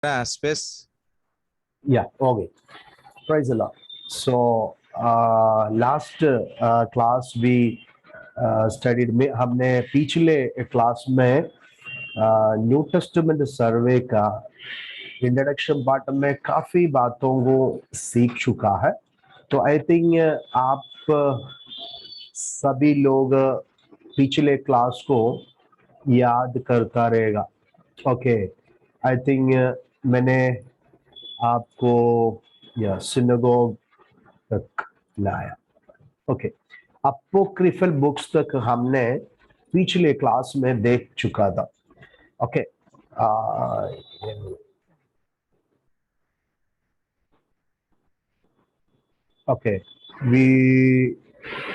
Space. Yeah, okay. Praise the Lord. So, last class we studied में हमने पिछले class में न्यू टेस्टामेंट सर्वे का इंट्रोडक्शन पार्ट में काफी बातों को सीख चुका है. तो आई थिंक आप सभी लोग पिछले क्लास को याद करता रहेगा. ओके, आई थिंक मैंने आपको या सिनेगोग तक लाया. ओके, अपोक्रिफल बुक्स तक हमने पिछले क्लास में देख चुका था. ओके, ओके वी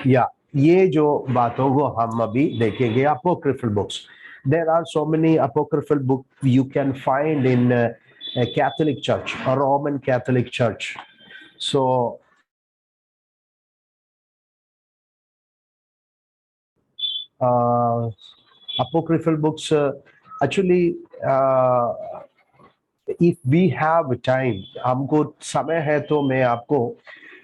या ये जो बातों को हम अभी देखेंगे. Apocryphal books, there are so many apocryphal book you can find in Catholic church और Roman Catholic church. So apocryphal books actually if we have time, हमको समय है तो मैं आपको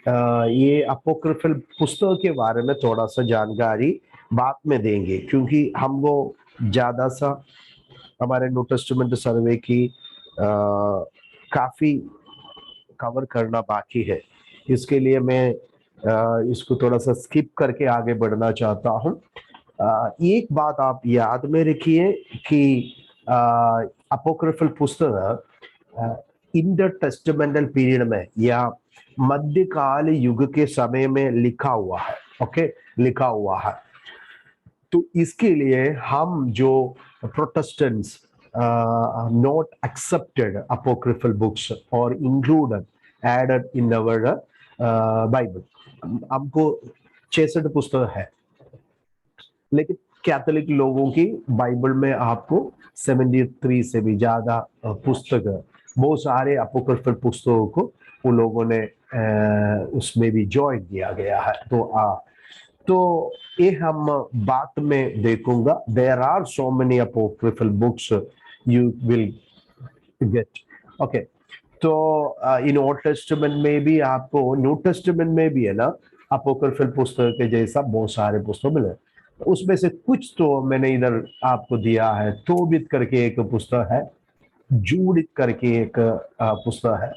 ये apocryphal पुस्तक के बारे में थोड़ा सा जानकारी बाद में देंगे, क्योंकि हमको ज्यादा सा हमारे न्यू टेस्टामेंट सर्वे की काफी कवर करना बाकी है. इसके लिए मैं इसको थोड़ा सा स्किप करके आगे बढ़ना चाहता हूँ. एक बात आप याद में रखिए कि अपोक्रिफल पुस्तक इंटर टेस्टामेंटल पीरियड में या मध्यकाल युग के समय में लिखा हुआ है. ओके, लिखा हुआ है. तो इसके लिए हम जो Protestants not accepted apocryphal books और included added in our Bible. हमको 66 पुस्तक है, लेकिन कैथोलिक लोगों की बाइबल में आपको 73 से भी ज्यादा पुस्तक, बहुत सारे अपोक्रिफल पुस्तकों को उन लोगों ने उसमें भी ज्वाइन किया गया है. तो ये हम बात में देखूंगा. There are so many apocryphal books you will get. Okay, तो इन ओल्ड टेस्टामेंट में भी आपको, न्यू टेस्टामेंट में भी है ना अपोक्रिफल पुस्तक के जैसा बहुत सारे पुस्तक मिले. उसमें से कुछ तो मैंने इधर आपको दिया है. तोबित करके एक पुस्तक है, जूडित करके एक पुस्तक है,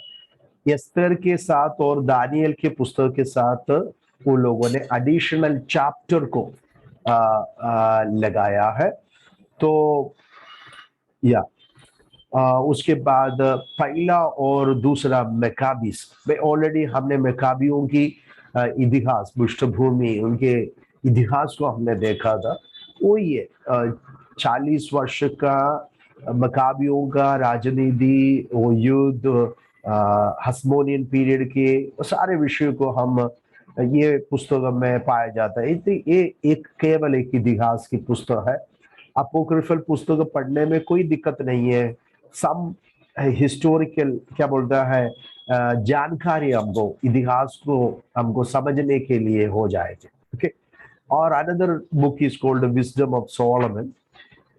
एस्तर के साथ और दानियल के पुस्तक के साथ उन लोगों ने एडिशनल चैप्टर को लगाया है. तो या उसके बाद पहला और दूसरा मकाबीस में ऑलरेडी हमने मकाबियों की इतिहास, पृष्ठभूमि, उनके इतिहास को हमने देखा था. वो ये 40 वर्ष का मकाबियों का राजनीति, वो युद्ध, हस्मोनियन पीरियड के सारे विषयों को हम ये पुस्तक में पाया जाता है. ये एक केवल एक इतिहास की पुस्तक है. अपोक्रिफल पुस्तक पढ़ने में कोई दिक्कत नहीं है. सम हिस्टोरिकल क्या बोलता है जानकारी हमको, इतिहास को हमको समझने के लिए हो जाएगी. ओके, और another book is called wisdom of Solomon.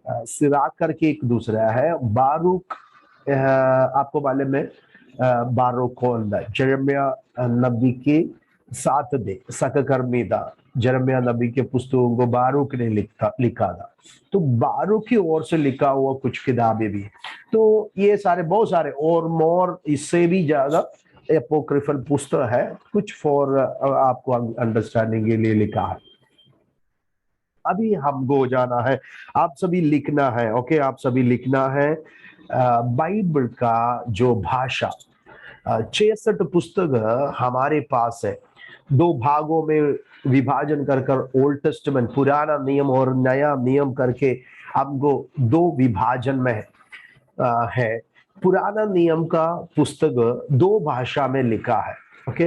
Sirach करके एक दूसरा है. बारूक, आपको मालूम है बारूक कौन है? जरमिया नबी के साथ दे सककर्मी था. जरमिया नबी के पुस्तकों को बारूक ने लिखा था. तो बारूक की ओर से लिखा हुआ कुछ किताबें भी. तो ये सारे बहुत सारे और मोर इससे भी ज्यादा एपोक्रिफल पुस्तक है. कुछ फॉर आपको अंडरस्टैंडिंग के लिए लिखा है. अभी हमको जाना है, आप सभी लिखना है. ओके, आप सभी लिखना है बाइबल का जो भाषा. 66 पुस्तक हमारे पास है. 2 भागों में विभाजन कर ओल्ड टेस्टामेंट, पुराना नियम और नया नियम करके हमको 2 विभाजन में है. पुराना नियम का पुस्तक 2 भाषा में लिखा है. ओके,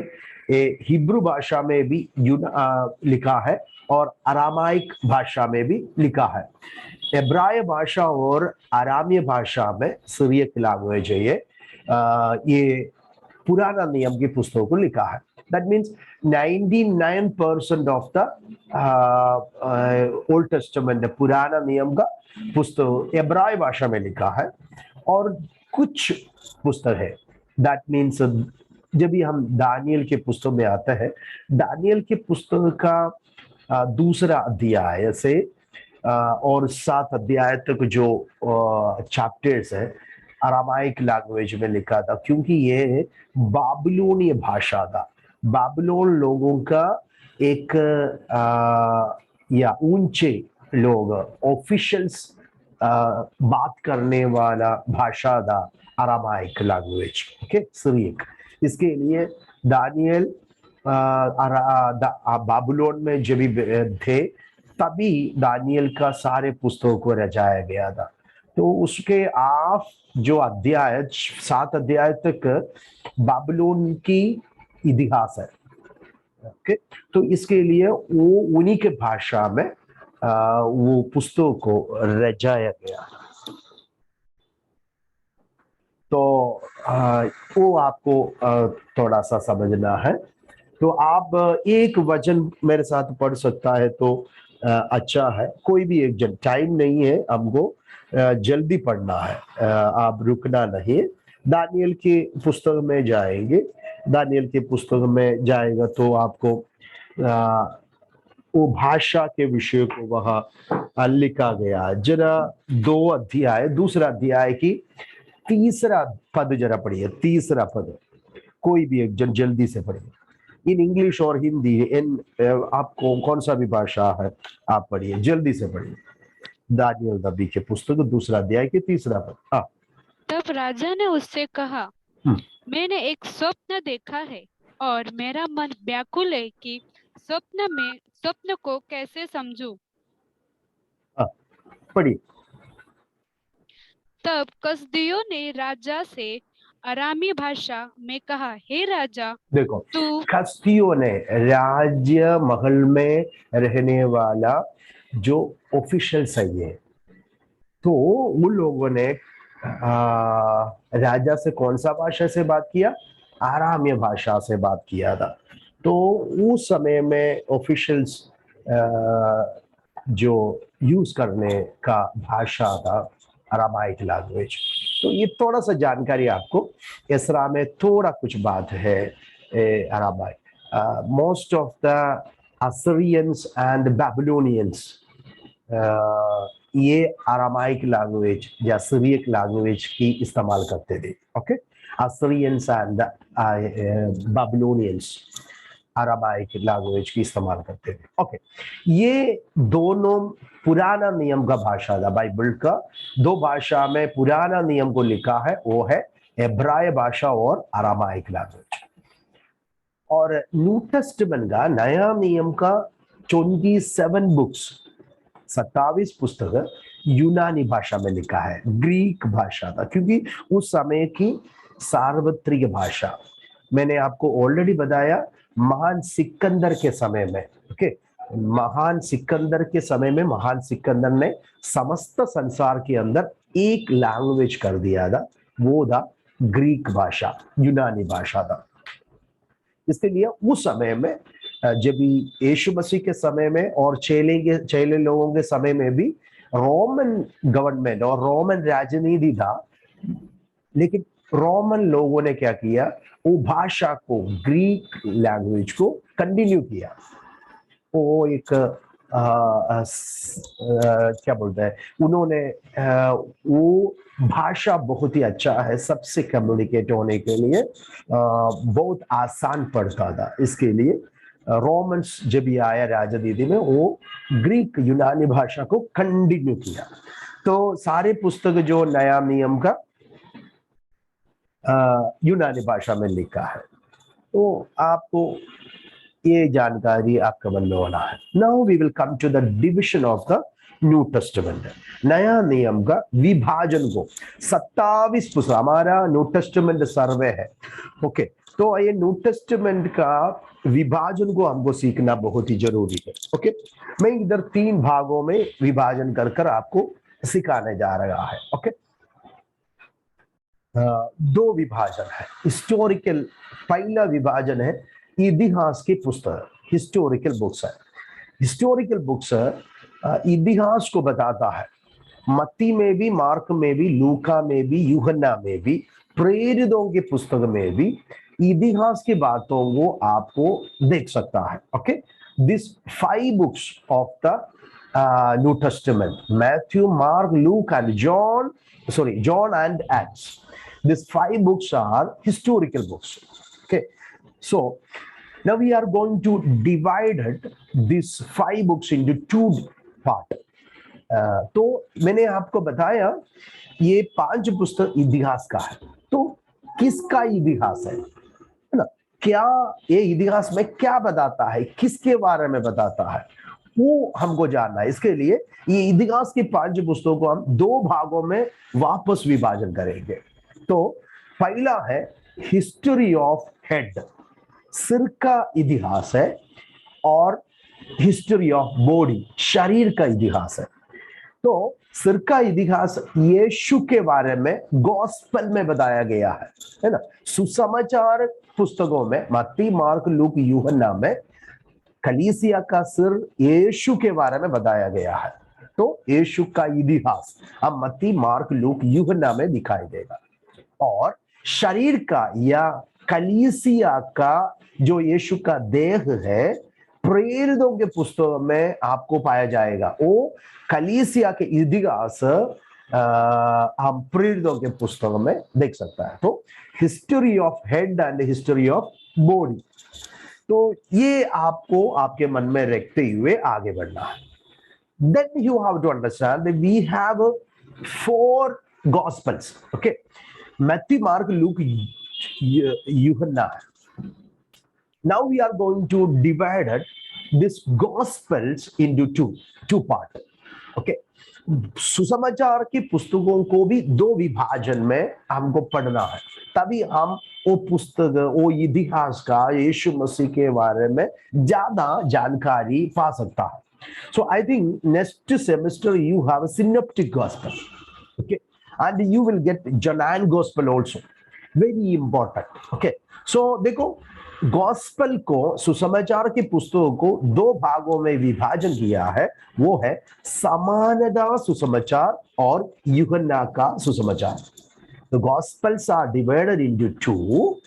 हिब्रू भाषा में भी लिखा है और अरामाइक भाषा में भी लिखा है. एब्राय भाषा और आरामीय भाषा में, सिरियक लैंग्वेज है ये पुराना नियम की पुस्तकों को लिखा है. That means 99% of the old testament, पुराना नियम का पुस्तक एब्राय भाषा में लिखा है. और कुछ पुस्तक है। दैट मीन्स जब भी हम दानियल के पुस्तक में आते हैं, दानियल के पुस्तक का दूसरा अध्याय से और 7 अध्याय तक जो चैप्टर्स है अरामाइक लैंग्वेज में लिखा था, क्योंकि ये बाबिलोनीय भाषा था। बाबिलोन लोगों का एक या ऊंचे लोग ऑफिशियल्स बात करने वाला भाषा था अरामाइक लैंग्वेज, ओके, सिरियक। इसके लिए दानियल बाबिलोन में जब भी थे तभी दानियल का सारे पुस्तकों को रचाया गया था। तो उसके आप जो अध्याय 7 अध्याय तक बाबिलोन की इतिहास है, ओके। तो इसके लिए वो उन्हीं के भाषा में वो पुस्तकों को रचाया गया। तो वो आपको थोड़ा सा समझना है। तो आप एक वचन मेरे साथ पढ़ सकता है तो अच्छा है। कोई भी एक जन, टाइम नहीं है हमको, जल्दी पढ़ना है, आप रुकना नहीं। दानियल के पुस्तक में जाएंगे, दानियल के पुस्तक में जाएगा तो आपको वो भाषा के विषय को वहां लिखा गया। जरा 2 अध्याय, दूसरा अध्याय की तीसरा पद जरा पढ़िए, तीसरा पद। कोई भी एक जन जल्दी से पढ़िए, इन इंग्लिश और हिंदी, इन आपको कौन सा भी भाषा है आप पढ़िए, जल्दी से पढ़िए। दानियल नबी के पुस्तक दूसरा अध्याय के तीसरा पद। हाँ। तब राजा ने उससे कहा, मैंने एक स्वप्न देखा है और मेरा मन व्याकुल है कि स्वप्न को कैसे समझूं। पढ़िए। तब कसदियों ने राजा से अरामी भाषा में कहा, हे राजा, देखो, तू कसदियों ने राज्य महल में रहने वाला जो ऑफिशियल सही है, तो उन लोगों ने राजा से कौन सा भाषा से बात किया? आराम्य भाषा से बात किया था। तो उस समय में ऑफिशियल्स जो यूज करने का भाषा था अरामाइक लैंग्वेज। तो ये थोड़ा सा जानकारी आपको, इसरा में थोड़ा कुछ बात है Aramaic. Most of the Assyrians and Babylonians ये अरामाइक लैंग्वेज या सिरियक लैंग्वेज की इस्तेमाल करते थे, okay. Assyrians and Babylonians Aramaic language की इस्तेमाल करते थे, ओके। ये दोनों पुराना नियम का भाषा था। बाइबल का 2 भाषा में पुराना नियम को लिखा है, वो है इब्राय भाषा और अरामाइक लैंग्वेज। और न्यू टेस्टामेंट का नया नियम का 27 बुक्स, 27 पुस्तक यूनानी भाषा में लिखा है, ग्रीक भाषा था, क्योंकि उस समय की सार्वत्रिक भाषा। मैंने आपको ऑलरेडी बताया, महान सिकंदर के समय में, ओके, महान सिकंदर के समय में महान सिकंदर ने समस्त संसार के अंदर एक लैंग्वेज कर दिया था, वो था ग्रीक भाषा, यूनानी भाषा था। इसके लिए उस समय में जब यीशु मसीह के समय में और चेले लोगों के समय में भी रोमन गवर्नमेंट और रोमन राजनीति था, लेकिन रोमन लोगों ने क्या किया, वो भाषा को, ग्रीक लैंग्वेज को कंटिन्यू किया। वो एक क्या बोलते हैं, उन्होंने वो भाषा बहुत ही अच्छा है सबसे कम्युनिकेट होने के लिए, बहुत आसान पड़ता था। इसके लिए रोमन्स जब ये आया राजनीति में, वो ग्रीक यूनानी भाषा को कंटिन्यू किया। तो सारे पुस्तक जो नया नियम का यूनानी भाषा में लिखा है, तो आपको ये जानकारी आपका मन में होना है। Now we will come to the division of the New Testament. नया नियम का विभाजन को 27 पुस्तक, हमारा न्यू टेस्टामेंट सर्वे है, ओके। तो ये न्यू टेस्टामेंट का विभाजन को हमको सीखना बहुत ही जरूरी है, ओके। मैं इधर 3 भागों में विभाजन कर कर आपको सिखाने जा रहा है, ओके। 2 विभाजन है हिस्टोरिकल। पहला विभाजन है इतिहास की पुस्तक, हिस्टोरिकल बुक्स है। हिस्टोरिकल बुक्स इतिहास को बताता है। मत्ती में भी, मार्क में भी, लूका में भी, यूहन्ना में भी प्रेरितों की पुस्तक में भी इतिहास की बातों को आपको देख सकता है. Okay, this 5 books of the New testament, Matthew, mark, look and John and acts. These 5 books are historical books. Okay, so now we are going to divide these 5 books into 2 parts. तो मैंने आपको बताया ये 5 पुस्तक इतिहास का है. तो किसका इतिहास है ना? क्या ये इतिहास में क्या बताता है, किसके बारे में बताता है, वो हमको जानना है. इसके लिए ये इतिहास की 5 पुस्तकों को हम 2 भागों में वापस विभाजन करेंगे. तो पहला है हिस्ट्री ऑफ हेड, सिर का इतिहास है, और हिस्ट्री ऑफ बॉडी, शरीर का इतिहास है. तो सिर का इतिहास यीशु के बारे में गॉस्पेल में बताया गया है ना. सुसमाचार पुस्तकों में मत्ती, मार्क, लूक, यूहन्ना में कलीसिया का सिर यीशु के बारे में बताया गया है. तो यीशु का इतिहास अब मत्ती, मार्क, लूक, यूहन्ना में दिखाई देगा. और शरीर का या कलीसिया का जो यीशु का देह है, प्रेरितों के पुस्तक में आपको पाया जाएगा. वो कलीसिया के इतिहास हम प्रेरितों के पुस्तक में देख सकता है. तो history of head and history of body, तो ये आपको आपके मन में रखते हुए आगे बढ़ना है. Then you have to understand that we have 4 gospels. Okay, Matthew, Mark, Luke, Yohana. Now we are going to divide this gospels into two parts. Okay, सुसमाचार की पुस्तकों को भी 2 विभाजन में हमको पढ़ना है, तभी हम वो पुस्तक, वो इतिहास का यीशु मसीह के बारे में ज्यादा जानकारी पा सकता है. So I think next semester you have a synoptic gospel, okay, and you will get Johannine gospel also, very important. Okay, so देखो, गॉस्पेल को, सुसमाचार की पुस्तकों को 2 भागों में विभाजन किया है. वो है समानता सुसमाचार और यूहन्ना का सुसमाचार. The gospels are divided into 2.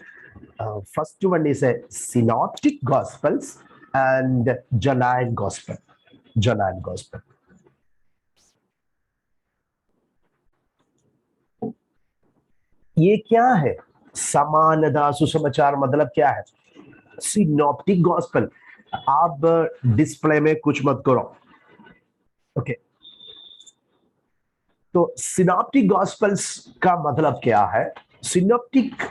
First one is a synoptic gospels and Johannine gospel. Johannine gospel. ये क्या है? समानता सुसमाचार मतलब क्या है? Synoptic gospel. आप डिस्प्ले में कुछ मत करो. ओके, तो सिनॉप्टिक गॉस्पेल्स का मतलब क्या है? सिनॉप्टिक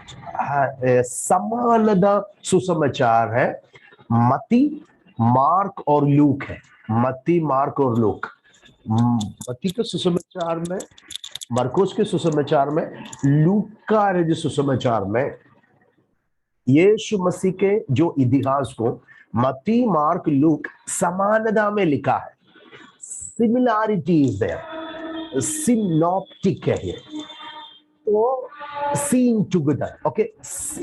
समानता सुसमाचार है, मत्ती, मार्क और लूक है. मत्ती, मार्क और लूक. मत्ती के सुसमाचार में, मरकुस के सुसमाचार में, लूक का सुसमाचार में यीशु मसीह के जो इतिहास को मत्ती, मार्क, लूक समानता में लिखा है. Similarity is there. सिनॉप्टिक है ये. तो सीन टुगेदर, ओके,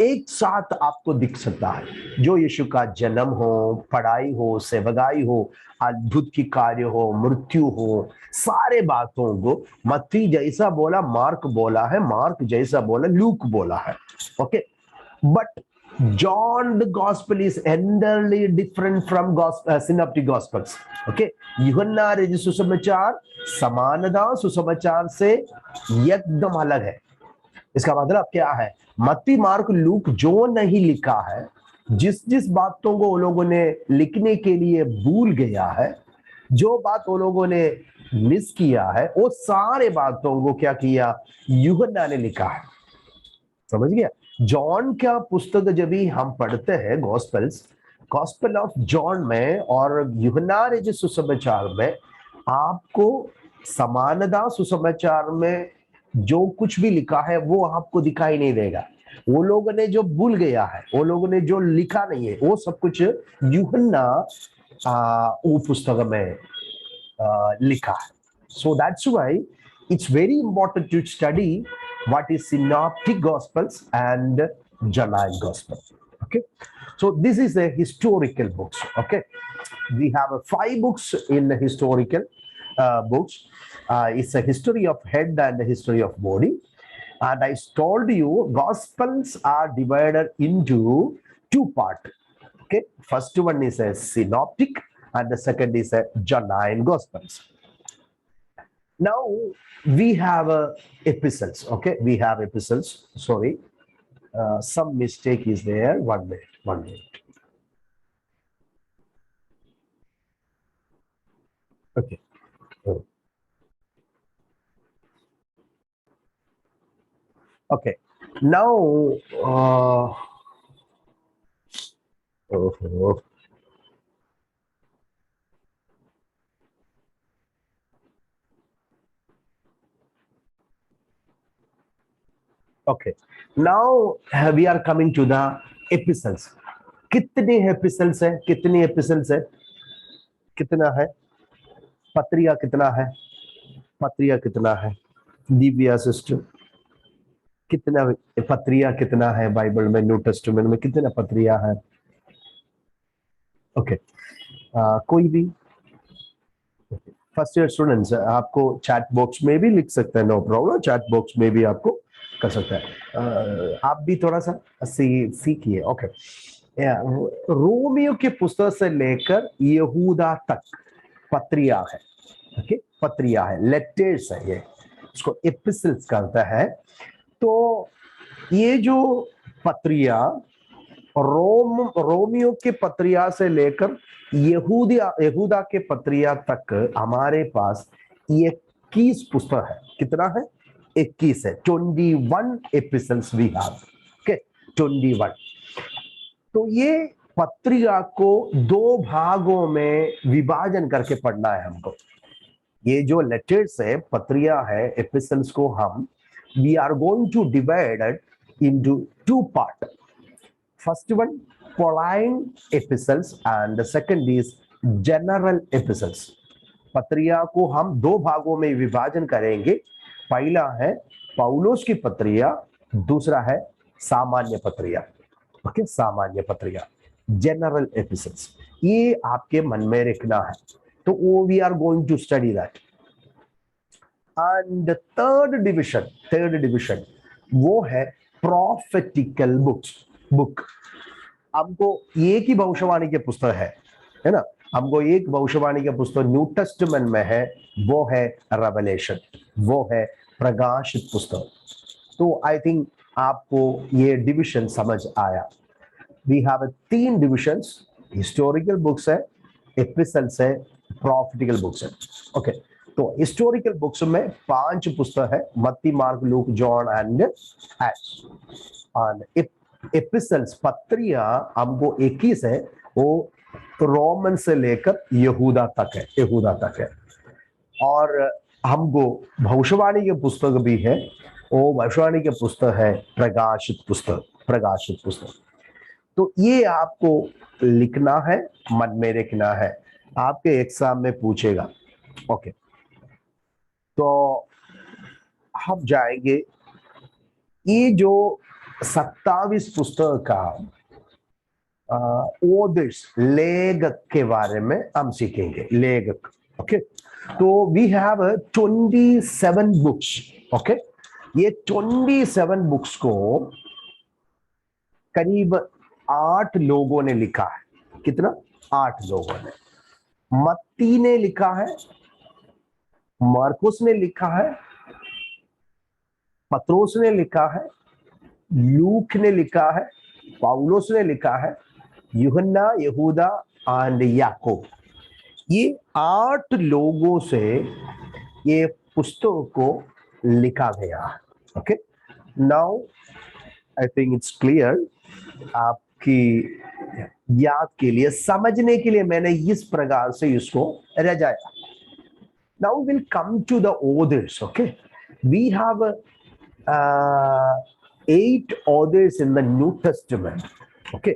एक साथ आपको दिख सकता है. जो यीशु का जन्म हो, पढ़ाई हो, सेवकाई हो, अद्भुत की कार्य हो, मृत्यु हो, सारे बातों को मत्ती जैसा बोला मार्क बोला है, मार्क जैसा बोला लूक बोला है. Okay, but John the gospel is entirely different from synoptic gospels. Okay, यूहन्ना रचित सुसमाचार समानता सुसमाचार से एकदम अलग है. इसका मतलब क्या है? मत्ती, मार्क, लूक जो नहीं लिखा है, जिस बातों को वो लोगों ने लिखने के लिए भूल गया है, जो बात वो लोगों ने मिस किया है, वो सारे बातों को क्या किया? यूहन्ना ने लिखा है. समझ गया? जॉन का पुस्तक जब भी हम पढ़ते हैं, गॉस्पेल ऑफ जॉन में और यूहन्ना रचित सुसमाचार में, आपको समानता सुसमाचार में जो कुछ भी लिखा है वो आपको दिखाई नहीं देगा. वो लोगों ने जो भूल गया है, वो लोगों ने जो लिखा नहीं है, वो सब कुछ यूहन्ना वो पुस्तक में लिखा है. So that's why it's very important to study what is synoptic gospels and Johannine gospel. Okay, so this is a historical books. Okay, we have 5 books in the historical books. It's a history of head and the history of body. And I told you, Gospels are divided into two parts. Okay, first one is a synoptic, and the second is a Johannine Gospels. Now we have epistles. Okay, we have epistles. Sorry, some mistake is there. 1 minute. 1 minute. Okay. Okay. Now, okay. Now we are coming to the epistles. कितने epistles है? कितनी epistles है? कितना है? पत्रिया कितना है? पत्रिया कितना है? दिव्या सिस्टर कितना पत्रिया कितना है बाइबल में? न्यू टेस्टामेंट में कितना पत्रिया है? ओके, कोई भी फर्स्ट ईयर स्टूडेंट्स आपको चैट बॉक्स में भी लिख सकते हैं, नो प्रॉब्लम, चैट बॉक्स में भी आपको कर सकता है। आप भी थोड़ा सा सीखिए। ओके, रोमियो के पुस्तक से लेकर यहूदा तक पत्रिया है। ओके, पत्रिया है, लेटर्स है, ये इसको एपिसल्स कहता है। तो ये जो पत्रिया रोमियो के पत्रिया से लेकर यहूदा के पत्रिया तक हमारे पास 21 पुस्तक है। कितना है? 21 है। 21 एपिसल्स वी हैव। ओके, 21। तो ये पत्रिया को दो भागों में विभाजन करके पढ़ना है हमको। ये जो लेटर्स है, पत्रिया है, एपिसल्स को हम we are going to divide it into two part. First one, Pauline epistles, and the second is general epistles. पत्रिया को हम दो भागों में विभाजन करेंगे। पहला है पौलुस की पत्रिया, दूसरा है सामान्य पत्रिया। ओके, सामान्य पत्रिया, जनरल एपिसल्स। ये आपके मन में रखना है। तो वो we are going to study that. And third division वो है प्रॉफेटिकल बुक। हमको एक ही भविष्यवाणी के पुस्तक है ना? हमको एक भविष्यवाणी के पुस्तक न्यू टेस्टामेंट में है, वो है रेवलेशन, वो है प्रकाशित पुस्तक। तो आई थिंक आपको ये डिविजन समझ आया। We have 3 divisions, historical books है, एपिसल्स है, प्रॉफिटिकल बुक्स है। ओके, तो हिस्टोरिकल बुक्स में 5 पुस्तक है, मत्ती, Mark, Luke, John and Acts. And epistles पत्रिया हमको 21 है, वो रोमन से लेकर यहूदा तक है। और हमको भविष्यवाणी के पुस्तक भी है, वो भविष्यवाणी के पुस्तक है प्रकाशित पुस्तक। तो ये आपको लिखना है, मन में रखना है, आपके एग्जाम में पूछेगा। ओके, तो हम जाएंगे ये जो 27 पुस्तक का ऑथर्स, लेखक के बारे में हम सीखेंगे। लेखक, ओके। तो वी हैव 27 बुक्स। ओके, ये 27 बुक्स को करीब 8 लोगों ने लिखा है। कितना? 8 लोगों ने। मत्ती ने लिखा है, मार्कुस ने लिखा है, पत्रोस ने लिखा है, लूक ने लिखा है, पौलुस ने लिखा है, यूहन्ना, यहूदा एंड याकूब। ये 8 लोगों से ये पुस्तक को लिखा गया है। Okay, now I think it's clear. आपकी याद के लिए, समझने के लिए मैंने इस प्रकार से इसको रजाया। Now will come to the authors. Okay, we have 8 authors in the New Testament. Okay,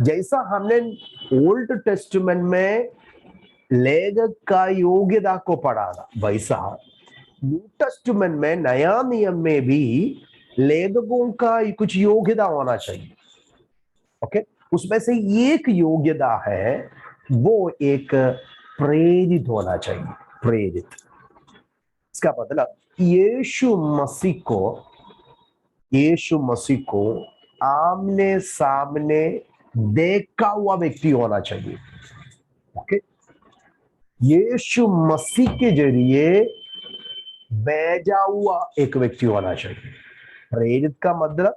जैसा हमने ओल्ड टेस्टामेंट में लेखक का योग्यता को पढ़ा था, वैसा न्यू टेस्टामेंट में नया नियम में भी लेखकों का कुछ योग्यता होना चाहिए। ओके, उसमें से एक योग्यता है, वो एक प्रेरित होना चाहिए। प्रेरित, इसका मतलब यीशु मसीह को यीशु मसीह को आमने सामने देखा हुआ व्यक्ति होना चाहिए। ओके, यीशु मसीह के जरिए भेजा हुआ एक व्यक्ति होना चाहिए। प्रेरित का मतलब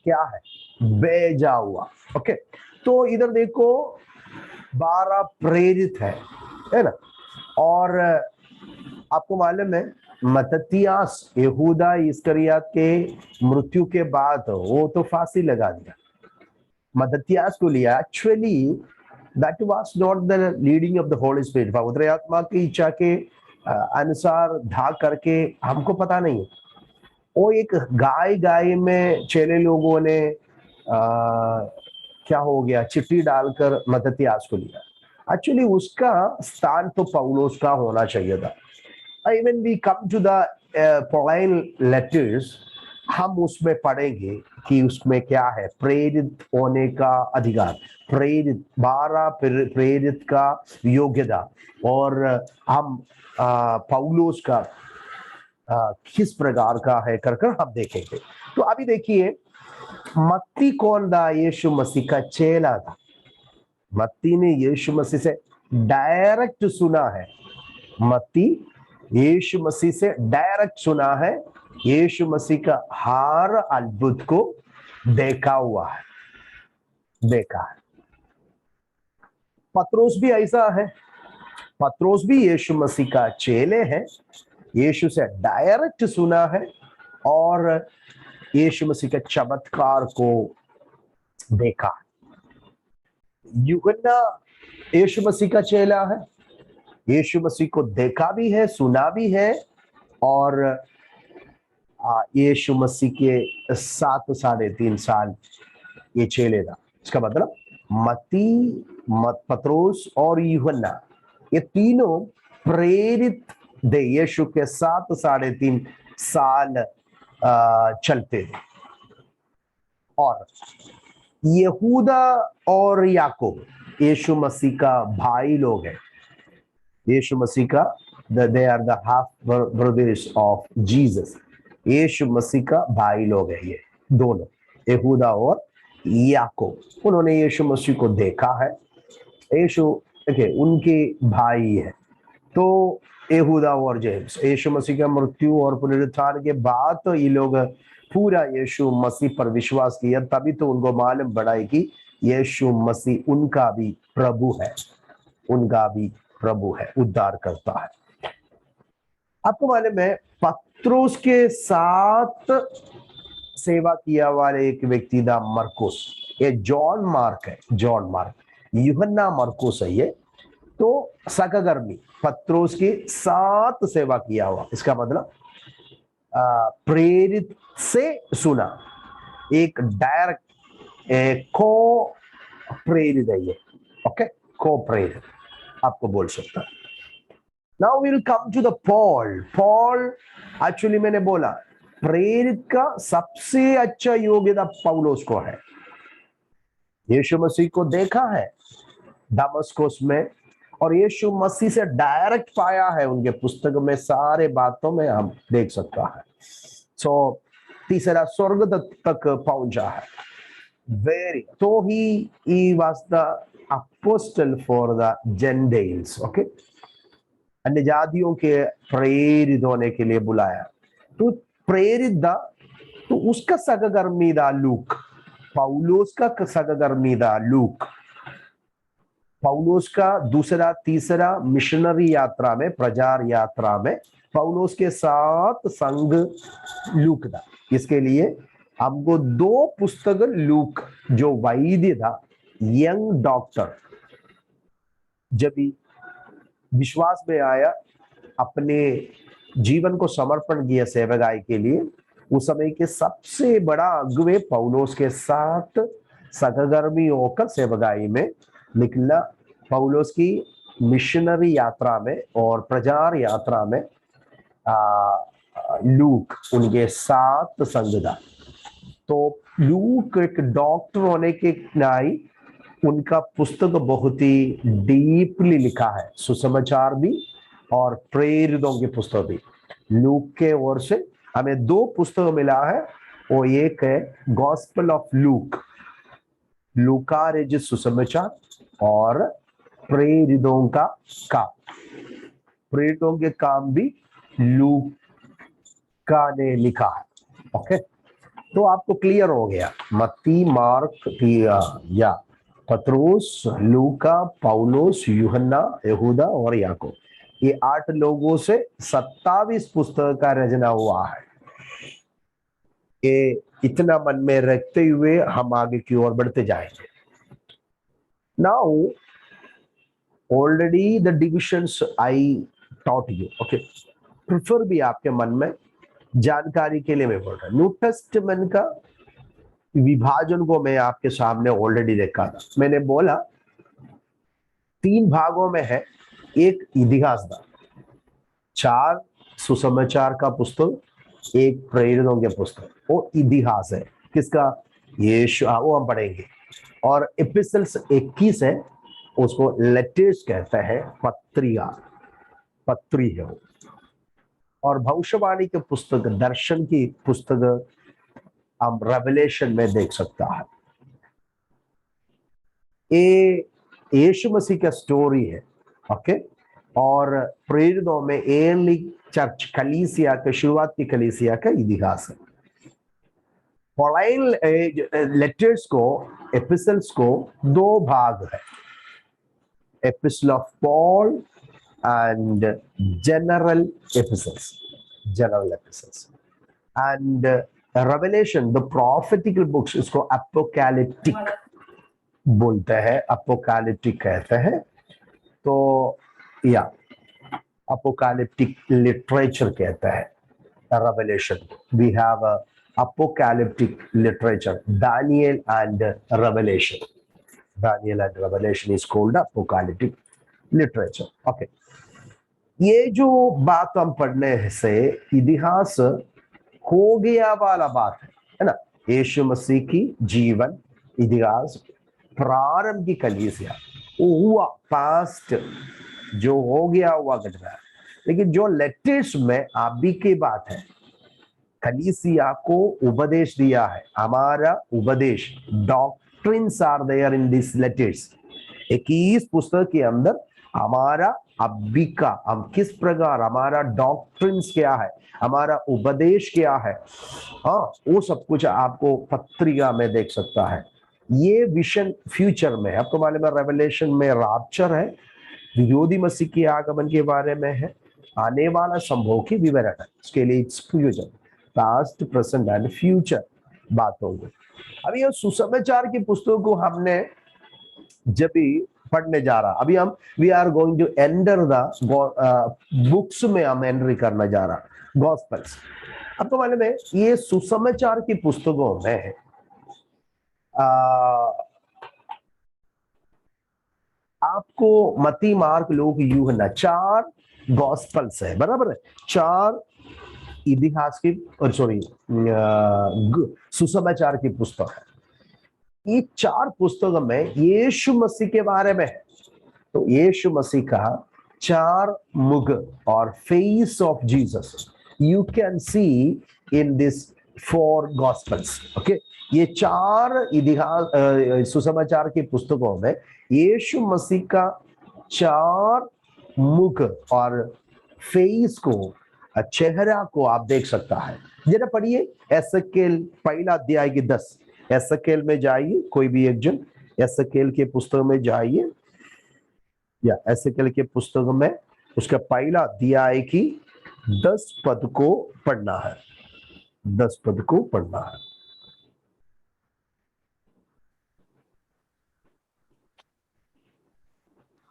क्या है? भेजा हुआ। ओके, तो इधर देखो 12 प्रेरित है ना। और आपको मालूम है मत्तियास यहूदा इस्करियत के मृत्यु के बाद वो तो फांसी लगा दिया। मत्तियास को लिया, actually that was not the leading of the Holi spirit. पवित्र आत्मा की इच्छा के अनुसार ढाक करके हमको पता नहीं है। वो एक गाय में चेले लोगों ने क्या हो गया, चिट्ठी डालकर मत्तियास को लिया। एक्चुअली उसका स्थान तो पौलुस का होना चाहिए था। When we come to the Pauline letters, हम उसमें पढ़ेंगे कि उसमें क्या है, प्रेरित होने का अधिकार, प्रेरित 12 प्रेरित का योग्यता, और हम पौलुस का किस प्रकार का है कर हम देखेंगे। तो अभी देखिए मत्ती कौन था? यीशु मसीह का चेला था। मत्ती ने यीशु मसीह से डायरेक्ट सुना है। मत्ती यीशु मसीह से डायरेक्ट सुना है। यीशु मसीह का हर अद्भुत को देखा हुआ है, देखा है। पत्रोस भी ऐसा है। पत्रोस भी यीशु मसीह का चेले है, यीशु से डायरेक्ट सुना है और यीशु मसीह के चमत्कार को देखा। यूहन्ना यीशु मसीह का चेला है, यीशु मसीह को देखा भी है, सुना भी है, और यीशु मसीह के 3.5 साल ये चेले था। इसका मतलब मत्ती, पत्रोस और यूहन्ना ये तीनों प्रेरित थे, यीशु के 3.5 साल चलते थे। और यहूदा और याकूब यीशु मसीह का भाई लोग हैं। यीशु मसीह का they are the half brothers of Jesus. यीशु मसीह का भाई लोग हैं ये दोनों, यहूदा और याकूब। उन्होंने यीशु मसीह को देखा है। यीशु देखिए उनके भाई है। तो यहूदा और जेम्स, यीशु मसीह का मृत्यु और पुनरुत्थान के बाद तो ये लोग पूरा यीशु मसीह पर विश्वास किया, तभी तो उनको मालूम पड़ा कि यीशु मसीह उनका भी प्रभु है, उनका भी प्रभु है, उद्धार करता है। आपको मालूम है पत्रोस के साथ सेवा किया वाले एक व्यक्ति था मरकुस। ये जॉन मार्क है, जॉन मार्क। यूहन्ना मरकुस है ये। तो सहकर्मी पत्रोस के साथ सेवा किया हुआ, इसका मतलब प्रेरित से सुना, एक डायरेक्ट को प्रेरित है ये। ओके, को प्रेरित आपको बोल सकता है। Now we will come to the Paul. Paul actually मैंने बोला प्रेरित का सबसे अच्छा योग्यता पौलुस को है। यीशु मसीह को देखा है दमस्कस में, और यीशु मसीह से डायरेक्ट पाया है। उनके पुस्तक में सारे बातों में हम देख सकता है। सो तीसरा स्वर्ग तक पहुंचा है। वेरी तो he was the apostle for the Gentiles. Okay, अन्य जातियों के प्रेरित होने के लिए बुलाया। तो प्रेरित था, तो उसका सहकर्मी था लूक। पौलुस का सहकर्मी था लूक। पौलुस का दूसरा तीसरा मिशनरी यात्रा में, प्रचार यात्रा में पौलुस के साथ संग लूक था। इसके लिए हमको 2 पुस्तक लूक, जो वैद्य था, यंग डॉक्टर, जब विश्वास में आया, अपने जीवन को समर्पण किया सेवकाई के लिए, उस समय के सबसे बड़ा अगुवे पौलुस के साथ सहकर्मी होकर सेवकाई में निकला। पौलुस की मिशनरी यात्रा में और प्रचार यात्रा में लूक उनके साथ संग था। तो लूक एक डॉक्टर होने के नाई उनका पुस्तक बहुत ही डीपली लिखा है, सुसमाचार भी और प्रेरितों की पुस्तक भी लूक के ओर से हमें दो पुस्तक मिला है, वो एक है गॉस्पेल ऑफ लूक, लूका रचित सुसमाचार, और प्रेरितों का काम, प्रेरितों के काम भी लूका ने लिखा है। ओके, तो आपको क्लियर हो गया, मत्ती, मार्क या पतरोस, लूका, पौलुस, यूहन्ना, यहूदा और याकूब, ये 8 लोगों से 27 पुस्तक का रचना हुआ है। ये इतना मन में रखते हुए हम आगे की ओर बढ़ते जाएंगे। Now already the divisions I taught you, okay, prefer भी आपके मन में जानकारी के लिए मैं बोल रहा हूं। न्यू टेस्टामेंट का विभाजन को मैं आपके सामने ऑलरेडी देखा था। मैंने बोला 3 भागों में है, एक इतिहास था, 4 सुसमाचार का पुस्तक, एक प्रेरितों के पुस्तक, वो इतिहास है किसका, यीशु, वो हम पढ़ेंगे। और एपिसल्स 21 है, उसको लेटर्स कहते हैं, पत्री है वो। और भविष्यवाणी के पुस्तक, दर्शन की पुस्तक हम रेवलेशन में देख सकता है। ये यीशु मसीह का स्टोरी है, ओके। और प्रेरितों में एर्ली चर्च, कलीसिया के शुरुआत की कलीसिया का इतिहास है। पॉलाइन लेटर्स को, एपिसल्स को 2 भाग है, epistle of Paul and general epistles, and Revelation, the prophetical books, इसको अपोकैलिप्टिक बोलते हैं, अपोकैलिप्टिक कहते हैं। तो या अपोकैलिप्टिक लिटरेचर कहते हैं Revelation. We have apocalyptic literature, Daniel and Revelation. Daniel and Revelation is called apocalyptic literature. Okay. ये जो बात हम पढ़ने से इतिहास हो गया वाला बात है ना, यीशु मसीह की जीवन, इतिहास, प्रारंभ की कलीसिया, वो हुआ, पास्ट जो हो गया हुआ घटना है। लेकिन जो लेटेस्ट में अभी की बात है, कलीसिया को उपदेश दिया है, हमारा उपदेश, doctrines are there in this letters. 21 पुस्तक के अंदर हमारा अभी का, हम किस प्रकार, हमारा डॉक्ट्रिन्स क्या है, हमारा उपदेश क्या है, हाँ, वो सब कुछ आपको पत्रिका में देख सकता है। ये विजन फ्यूचर में, आपको मालूम है रेवलेशन में रैप्चर है, विरोधी मसीह के आगमन के बारे में है, आने वाला संभव की विवरण है, उसके लिए its future, past, present and future बात होगी। अभी ये सुसमाचार की पुस्तक को हमने जब भी पढ़ने जा रहा, अभी हम we are going to enter the books में हम एंट्री करना जा रहा, गॉस्पेल्स। आपको मालूम है ये सुसमाचार की पुस्तकों में आपको मत्ती, मार्क, लूक, यूहन्ना, 4 गॉस्पेल्स है, बराबर है, 4 इतिहास की, और सॉरी सुसमाचार की पुस्तक है। ये 4 पुस्तक में यीशु मसीह के बारे में है। तो यीशु मसीह का 4 मुख और face of Jesus you can see in this 4 gospels, okay. ये 4 इतिहास सुसमाचार की पुस्तकों में यीशु मसीह का 4 मुख और फेस को, चेहरा को आप देख सकता है। जरा पढ़िए एसकेल पहला अध्याय की 10, एसकेल में जाइए, कोई भी एक जन एसकेल के पुस्तक में जाइए, या एसकेल के पुस्तक में उसका पहला अध्याय की 10 पद को पढ़ना है, 10 पद को पढ़ना है।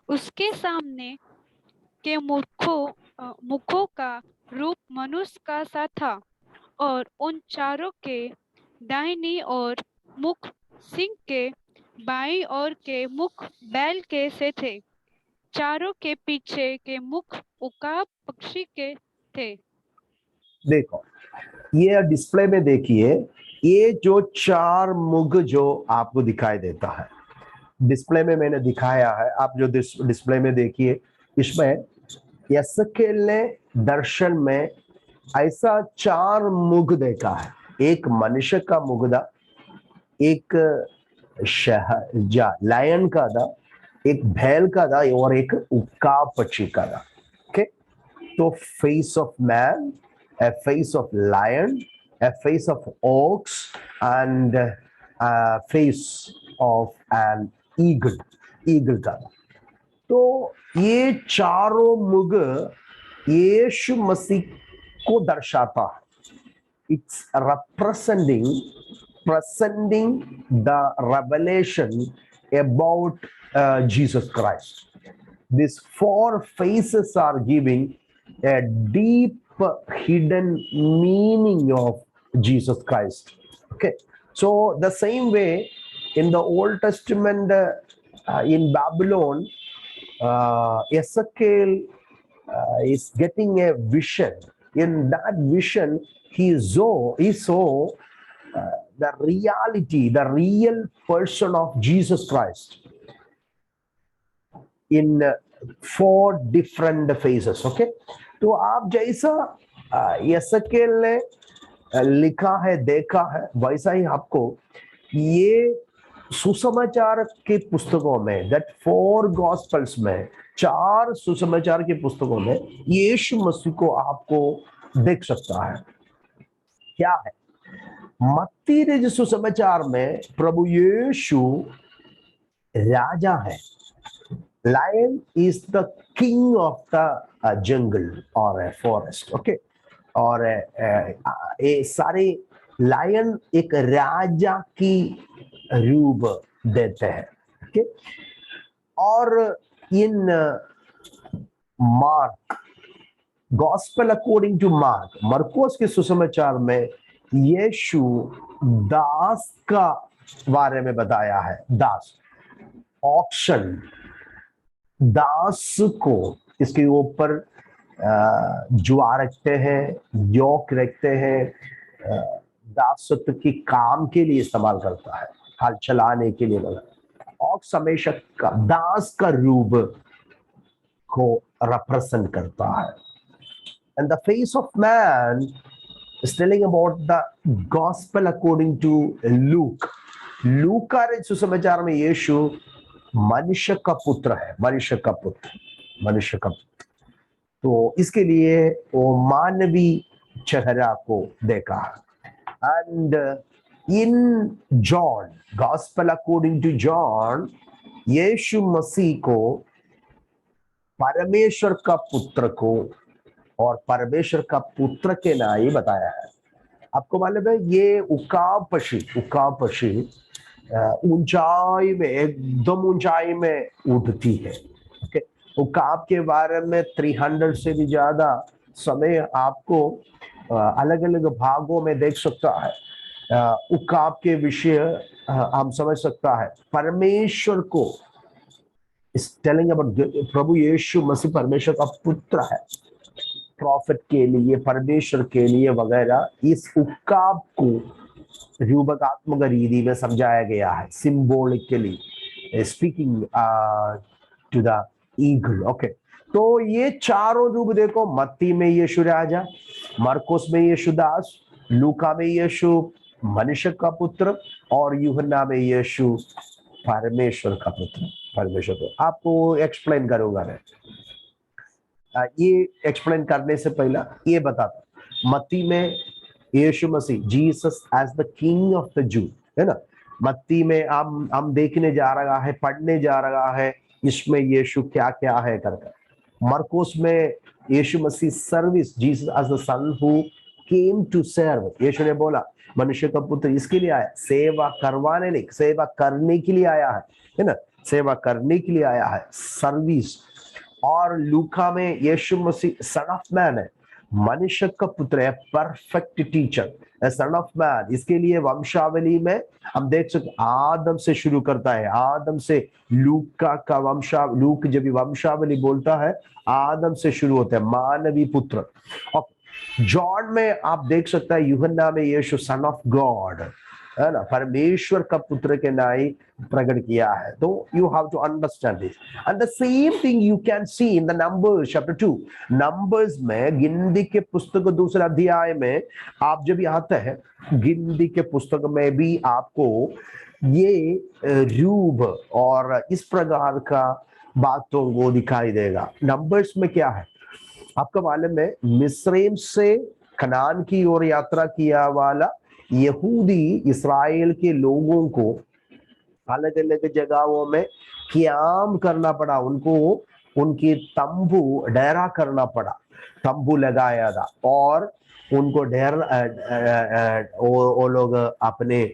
उसके सामने के मुखों का रूप मनुष्य का सा था, और उन चारों के दाहिनी ओर मुख सिंह के, बाईं ओर के मुख बैल के से थे, चारों के पीछे के मुख उकाब पक्षी के थे। देखो ये डिस्प्ले में देखिए, ये जो 4 मुख जो आपको दिखाई देता है, डिस्प्ले में मैंने दिखाया है, आप जो डिस्प्ले में देखिए, इसमें एसकेल ने दर्शन में ऐसा 4 मुख देखा है, एक मनुष्य का मुग्धा, एक लायन का था, एक बैल का था और एक उक्काब पक्षी का था। ओके, तो face of man, a face of lion, a face of ox and a face of an eagle, eagle का। तो ये चारों मुग यीशु मसीह को दर्शाता है। It's presenting the revelation about Jesus Christ. These 4 faces are giving a deep hidden meaning of Jesus Christ. Okay, so the same way in the Old Testament, in Babylon, Ezekiel is getting a vision. In that vision, he saw the reality, the real person of Jesus Christ in 4 different phases. Okay, तो आप जैसा यशकेल ने लिखा है, देखा है, वैसा ही आपको ये सुसमाचार के पुस्तकों में, that 4 गॉस्पेल्स में, 4 सुसमाचार के पुस्तकों में यीशु मसीह को आपको देख सकता है। क्या है? मत्ती के सुसमाचार में प्रभु यीशु राजा है। Lion is the king of the jungle or a forest. Okay, और ये सारे लायन एक राजा की रूप देते हैं। ओके, और in Mark, gospel according to Mark, मरकोस के सुसमाचार में यीशु दास का बारे में बताया है। दास, ऑक्शन, दास को इसके ऊपर जुआ रखते हैं, योक रखते हैं, दासत्व की काम के लिए इस्तेमाल करता है, हल चलाने के लिए। ऑक्स हमेशा का दास का रूप को रिप्रेजेंट करता है। And the face of man is telling about the gospel according to Luke. लूका रे सुसमाचार में यीशु मनुष्य का पुत्र है, मनुष्य का पुत्र, मनुष्य का पुत्र। तो इसके लिए वो मानवी चेहरा को देखा। And in John, gospel according to John, यीशु मसीह को परमेश्वर का पुत्र को और परमेश्वर का पुत्र के नाम ही बताया है। आपको मालूम है ये उकाब पक्षी ऊंचाई में, एकदम ऊंचाई में उड़ती है। ओके, उकाब के बारे में 300 से भी ज्यादा समय आपको अलग अलग भागों में देख सकता है। उकाब के विषय हम समझ सकता है। परमेश्वर को टेलिंग अबाउट प्रभु यीशु मसीह परमेश्वर का पुत्र है, प्रॉफिट के लिए, परमेश्वर के लिए वगैरह। इस उकाब को रूपकात्मक रीति में समझाया गया है, symbolically speaking to the eagle. Okay, तो ये चारों रूप देखो, मत्ती में यीशु राजा, मरकुस में यीशु दास, लूका में यीशु मनुष्य का पुत्र और यूहन्ना में यीशु परमेश्वर का पुत्र। परमेश्वर को आपको एक्सप्लेन करूंगा मैं। ये एक्सप्लेन करने से पहला ये बताता, मत्ती में यीशु मसीह, Jesus as the king of the Jew, है ना। मत्ती में हम देखने जा रहा है, पढ़ने जा रहा है इसमें यीशु क्या क्या है करके। मरकुस में यीशु मसीह service, Jesus as the son who came to serve. यीशु ने बोला मनुष्य का पुत्र इसके लिए आया, सेवा करवाने नहीं, सेवा करने के लिए आया है ना, सेवा करने के लिए आया है, सर्विस। और लूका में यीशु मसीह सन ऑफ मैन है, मनुष्य का पुत्र है, perfect teacher, son of man. इसके लिए वंशावली में हम देख सकते आदम से शुरू करता है, आदम से लूका का लूक जब वंशावली बोलता है आदम से शुरू होता है, मानवी पुत्र। और जॉन में आप देख सकता है, यूहन्ना में यीशु सन ऑफ गॉड, है ना, परमेश्वर का पुत्र के नाई प्रकट किया है। तो you have to understand this and the same thing you can see in the Numbers chapter 2। Numbers में गिनती के पुस्तक दूसरे अध्याय में आप जब आते हैं, गिनती के पुस्तक में भी आपको ये रूप और इस प्रकार का बातों को दिखाई देगा। नंबर्स में क्या है आपका मालूम है, मिस्रैम से कनान की ओर यात्रा किया वाला यहूदी इस्राएल के लोगों को अलग अलग जगहों में क्याम करना पड़ा, उनको उनकी तंबू डेरा करना पड़ा, तंबू लगाया था और उनको वो लोग अपने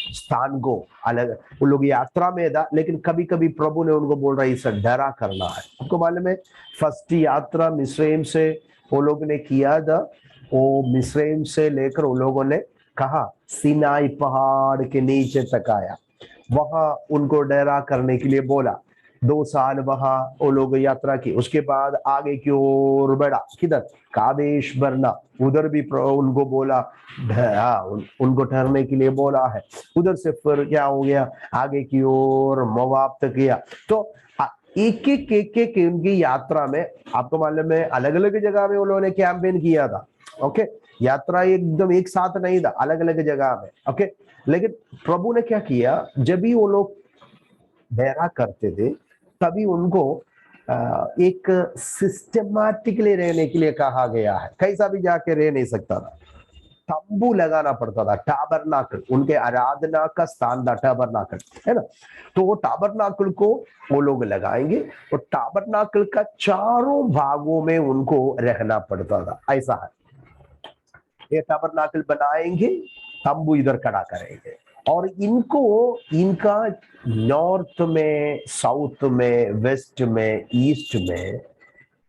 स्थान को अलग, वो लोग यात्रा में था, लेकिन कभी कभी प्रभु ने उनको बोल रहा है इसे डेरा करना है। आपको मालूम है फर्स्ट यात्रा मिस्रैम से वो लोग ने किया था, वो मिस्रैम से लेकर वो लोगों ने कहा सिनाई पहाड़ के नीचे तक आया, वहां उनको डेरा करने के लिए बोला। 2 साल वहां वो लोग यात्रा की, उसके बाद आगे की ओर बढ़ा, किधर कादेश बरना, उधर भी उनको बोला, उनको ठहरने के लिए बोला है। उधर से फिर क्या हो गया, आगे की ओर मोवाब तक गया। तो एक एक उनकी यात्रा में आपको मालूम है अलग अलग जगह में उन्होंने कैंपेन किया था। ओके, यात्रा एकदम एक साथ नहीं था, अलग अलग जगह में। ओके, लेकिन प्रभु ने क्या किया, जब भी वो लोग डेरा करते थे तभी उनको एक सिस्टमैटिकली रहने के लिए कहा गया है। कैसा भी जाके रह नहीं सकता था, तंबू लगाना पड़ता था, टाबरनाकल उनके आराधना का स्थान था, टाबरनाकल है ना। तो वो टाबरनाकल को वो लोग लगाएंगे और टाबरनाकल का चारों भागों में उनको रहना पड़ता था। ऐसा है, ये टाबरनाकल बनाएंगे, तंबू इधर खड़ा करेंगे और इनको इनका नॉर्थ में, साउथ में, वेस्ट में, ईस्ट में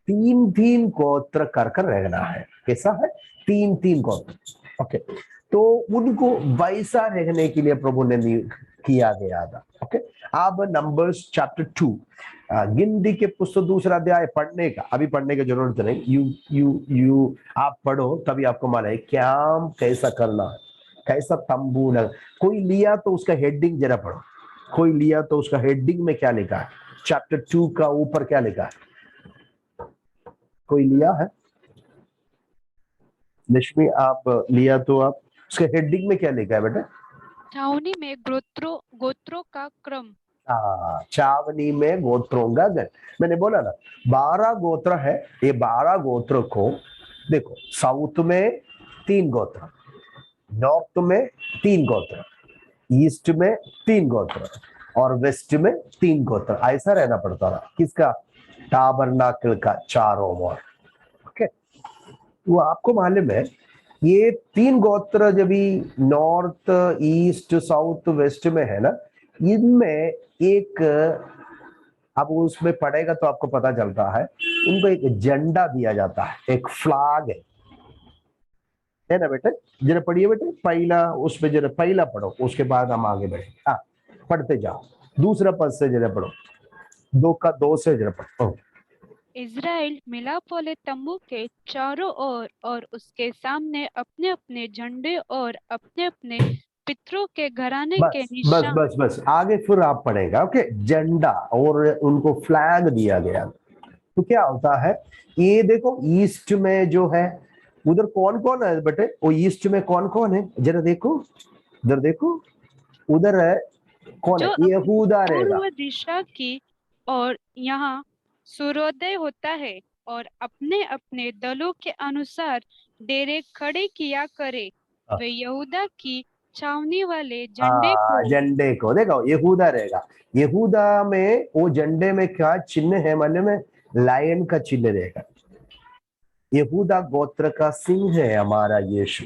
3-3 गोत्र कर कर रहना है। कैसा है, 3-3 गोत्र। ओके, तो उनको वैसा रहने के लिए प्रभु ने किया गया था। ओके, अब नंबर्स चैप्टर 2 गिनती के पुस्तक दूसरा अध्याय पढ़ने का, अभी पढ़ने की जरूरत नहीं, यू आप पढ़ो तभी आपको मालूम है क्या कैसा करना है, कैसा तंबू लगा। कोई लिया तो उसका हेडिंग जरा पढ़ो, कोई लिया तो उसका हेडिंग में क्या लिखा है, चैप्टर 2 का ऊपर क्या लिखा है, कोई लिया है? लक्ष्मी आप लिया तो आप उसके हेडिंग में क्या लिखा है बेटा? छावनी में गोत्रों का क्रम। छावनी में गोत्रों का गण। मैंने बोला ना 12 गोत्र है, ये 12 गोत्र को देखो, साउथ में 3 गोत्र, नॉर्थ में 3 गोत्र, ईस्ट में 3 गोत्र और वेस्ट में 3 गोत्र। ऐसा रहना पड़ता था किसका, टाबरनाकल का चारों ओर। ओके, वो आपको मालूम है ये 3 गोत्र जब भी नॉर्थ, ईस्ट, साउथ, वेस्ट में है ना, इनमें एक, अब उसमें पढ़ेगा तो आपको पता चलता है, उनको एक झंडा दिया जाता है, एक फ्लैग है ना बेटे। जरा पढ़िए बेटे, पहला उसमें जरा पहला पढ़ो, उसके बाद हम आगे बढ़े। हाँ, पढ़ते जाओ, दूसरा पद से जरा पढ़ो, 2 का 2 से जरा पढ़ो। इज़राइल मिलाप वाले तंबू के चारों ओर और उसके सामने अपने अपने झंडे और अपने अपने पितरों के घराने के बस बस निशान। बस बस आगे फिर आप पढ़ेगा। ओके, झंडा और उनको फ्लैग दिया गया। तो क्या होता है, ये देखो ईस्ट में जो है उधर कौन कौन है बेटे, वो ईस्ट में कौन कौन है जरा देखो, उधर देखो, उधर है कौन है, जो अपनी यहूदा रहेगा। पूर्व दिशा की और यहाँ सूर्योदय होता है और अपने अपने दलों के अनुसार डेरे खड़े किया करे। वे यहूदा की छावनी वाले झंडे को, झंडे को देखो, यहूदा रहेगा। यहूदा में वो झंडे में क्या चिन्ह है, मालूम में लायन का चिन्ह रहेगा। यहूदा गोत्र का सिंह है हमारा यीशु,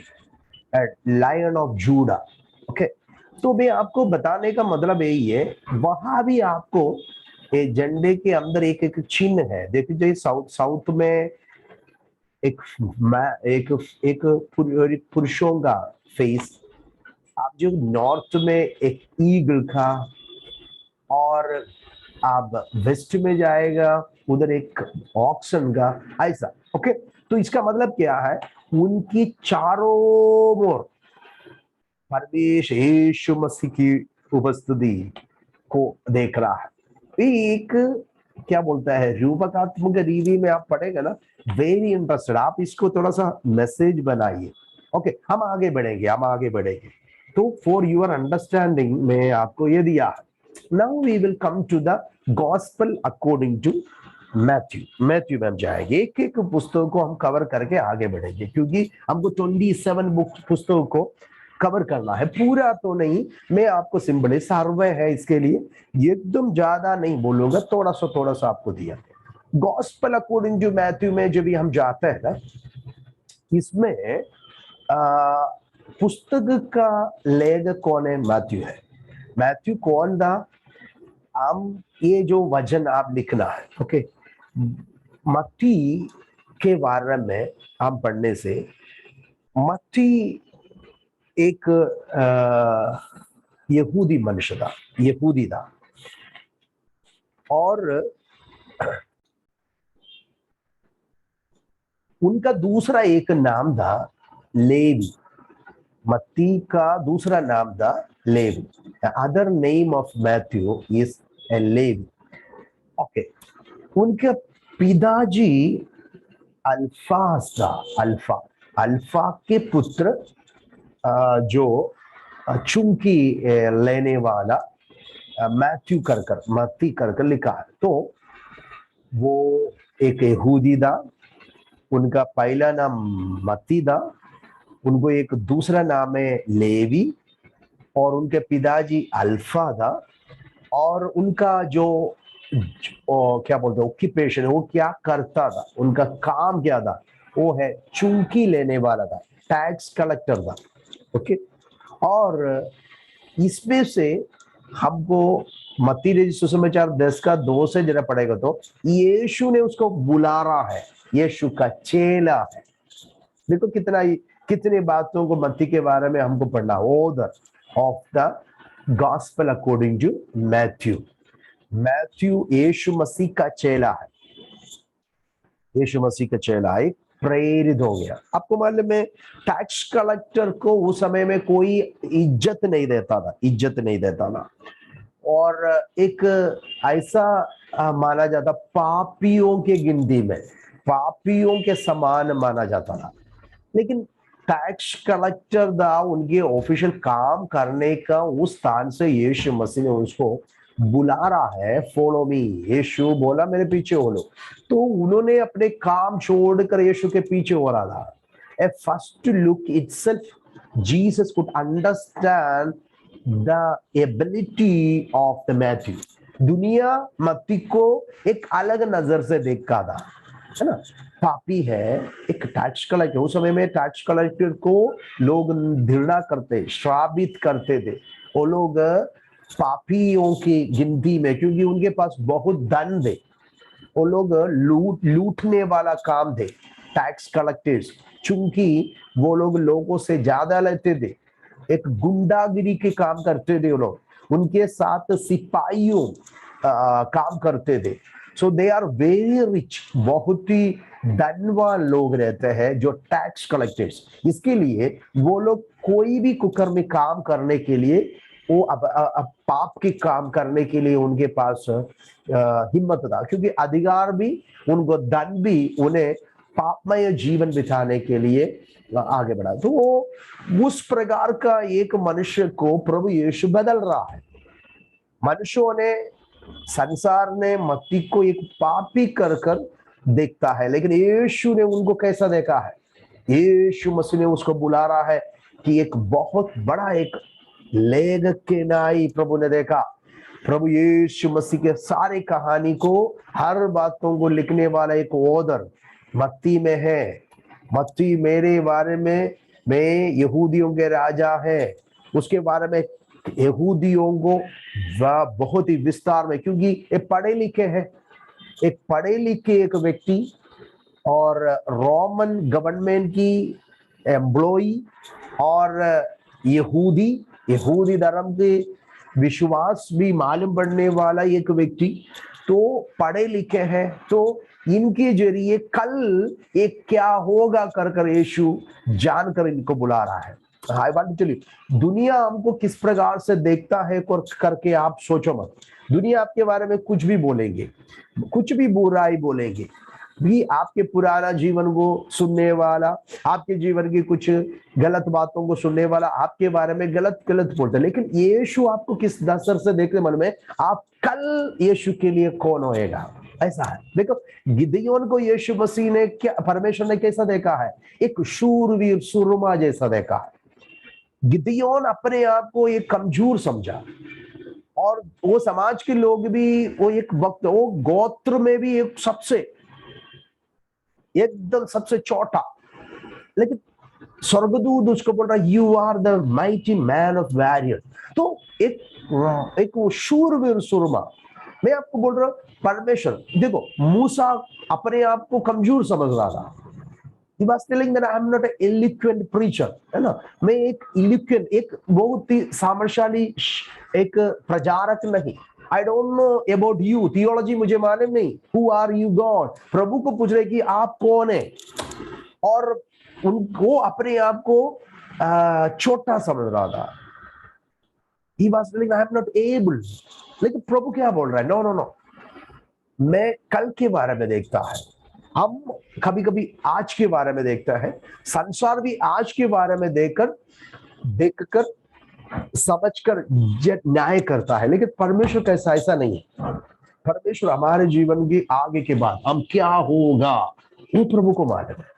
लायन ऑफ जूडा। ओके, तो मैं आपको बताने का मतलब यही है, वहां भी आपको झंडे के अंदर एक एक चिन्ह है। देखिए साउथ साउथ में एक एक एक पुरुषों का फेस, आप जो नॉर्थ में एक ईगल का, और आप वेस्ट में जाएगा उधर एक ऑक्सन का, ऐसा। ओके, तो इसका मतलब क्या है, उनकी चारों ओर परमेश यीशु मसीह की उपस्थिति को देख रहा है। एक क्या बोलता है रूपकात्मक रीति में आप पढ़ेगा ना, वेरी इंटरेस्टेड, आप इसको थोड़ा सा मैसेज बनाइए। ओके, हम आगे बढ़ेंगे। तो फॉर योर अंडरस्टैंडिंग में आपको ये दिया है। Now we will come to the gospel according to Matthew में हम जाएंगे, एक एक पुस्तक को हम कवर करके आगे बढ़ेंगे, क्योंकि हमको 27 बुक पुस्तकों को कवर करना है, पूरा तो नहीं। मैं आपको सिंपली सर्वे है इसके लिए, एकदम ज्यादा नहीं बोलूंगा, थोड़ा सा आपको दिया। गॉस्पेल अकॉर्डिंग टू मैथ्यू में जब भी हम जाते हैं ना, इसमें पुस्तक का लेखक कौन है? मैथ्यू है। मैथ्यू कौन था? हम ये जो वचन आप लिखना है, ओके, मत्ती के बारे में हम पढ़ने से, मत्ती एक यहूदी मनुष्य था, यहूदी था, और उनका दूसरा एक नाम था लेवी। मत्ती का दूसरा नाम था Levi. Other name of Matthew is a Levi. Okay, उनके पिताजी अल्फास था। अल्फा के पुत्र जो चुंकी लेने वाला मत्ती कर लिखा है। तो वो एक यहूदी था, उनका पहला नाम मत्ती था, उनको एक दूसरा नाम है लेवी, और उनके पिताजी अल्फा था, और उनका जो क्या बोलते हैं ऑक्यूपेशन, वो क्या करता था, उनका काम क्या था, वो है चुंकी लेने वाला था, टैक्स कलेक्टर था। ओके, और इसमें से हमको मत्ती रचित सुसमाचार 10 का 2 से जरा पढ़ेगा तो यीशु ने उसको बुला रहा है, यीशु का चेला है। देखो कितने बातों को मत्ती के बारे में हमको पढ़ना। Order of the gospel according to Matthew यीशु मसीह का चेला है, यीशु मसीह का चेला है, प्रेरित हो गया। आपको मालूम है टैक्स कलेक्टर को उस समय में कोई इज्जत नहीं देता था, और एक ऐसा माना जाता, पापियों के गिनती में, पापियों के समान माना जाता था। लेकिन टैक्स कलेक्टर था, उनके ऑफिशियल काम करने का उस स्थान से यीशु मसीह ने उसको बुला रहा है, फॉलो मी। यीशु बोला मेरे पीछे हो लो, तो उन्होंने अपने काम छोड़कर यीशु के पीछे हो रहा था। A first look itself Jesus could understand the ability of the Matthew. दुनिया मत्ती को एक अलग नजर से देखा था, है ना, पापी है, एक टैक्स कलेक्टर। उस समय में टैक्स कलेक्टर को लोग घृणा करते, श्रापित करते थे। वो लोग पापियों की गिनती में, क्योंकि उनके पास बहुत धन थे, वो लोग लूटने वाला काम थे टैक्स कलेक्टर्स, चूंकि वो लोग लोगों से ज्यादा लेते थे, एक गुंडागिरी के काम करते थे वो लोग, उनके साथ सिपाहियों काम करते थे। सो दे आर वेरी रिच, बहुत ही धनवान लोग रहते हैं जो टैक्स कलेक्टर्स। इसके लिए वो लोग कोई भी कुकर्मी काम करने के लिए, वो अब पाप के काम करने के लिए उनके पास हिम्मत था, क्योंकि अधिकार भी, उनको धन भी उन्हें पापमय जीवन बिताने के लिए आगे बढ़ा। तो वो उस प्रकार का एक मनुष्य को प्रभु यीशु बदल रहा है। मनुष्यों ने, संसार ने मत्ती को एक पापी कर देखता है, लेकिन यीशु ने उनको कैसा देखा है? यीशु मसीह ने उसको बुला रहा है कि एक बहुत बड़ा एक लेखक के नाई प्रभु ने देखा। प्रभु यीशु मसीह के सारे कहानी को, हर बातों को लिखने वाला एक ऑथर मत्ती में है। मत्ती मेरे बारे में, मैं यहूदियों के राजा है, उसके बारे में यहूदियों को बहुत ही विस्तार में, क्योंकि एक पढ़े लिखे है, एक पढ़े लिखे एक व्यक्ति और रोमन गवर्नमेंट की एम्प्लॉई और यहूदी धर्म के विश्वास भी मालूम पड़ने वाला एक व्यक्ति, तो पढ़े लिखे हैं, तो इनके जरिए कल एक क्या होगा कर यीशु जानकर इनको बुला रहा है। I want to tell you, दुनिया हमको किस प्रकार से देखता है करके आप सोचो मत। दुनिया आपके बारे में कुछ भी बोलेंगे, कुछ भी बुराई बोलेंगे, भी आपके पुराना जीवन को सुनने वाला, आपके जीवन की कुछ गलत बातों को सुनने वाला आपके बारे में गलत गलत बोलता है, लेकिन यीशु आपको किस नजर से देखते मन में, आप कल यीशु के लिए कौन होएगा, ऐसा है। देखो गिदयोन को यीशु मसीह ने क्या, परमेश्वर ने कैसा देखा है, एक शूरवीर सुरमा जैसा देखा है। गिदयोन अपने आप को एक कमजोर समझा, और वो समाज के लोग भी, वो एक वक्त वो गोत्र में भी एक सबसे एकदम सबसे छोटा, लेकिन स्वर्गदूत उसको बोल रहा you are the mighty man of warrior. तो एक वो शूरवीर सुरमा। मैं आपको बोल रहा हूं परमेश्वर, देखो मूसा अपने आप को कमजोर समझ रहा था। He was telling that I am not an eloquent preacher, है ना, मैं एक eloquent, एक बहुत ही सामर्थ्यशाली एक प्रचारक नहीं। I don't know about you, theology मुझे मालूम नहीं। Who are you God? प्रभु को पूछ रहे कि आप कौन है, और उनको अपने आप को छोटा समझ रहा था। He was telling I am not able, लेकिन प्रभु क्या बोल रहा है, नो नो नो, मैं कल के बारे में देखता है। हम कभी कभी आज के बारे में देखता है, संसार भी आज के बारे में देखकर समझकर न्याय करता है, लेकिन परमेश्वर कैसा, ऐसा नहीं है। परमेश्वर हमारे जीवन के आगे के बाद हम क्या होगा वो प्रभु को मालूम है।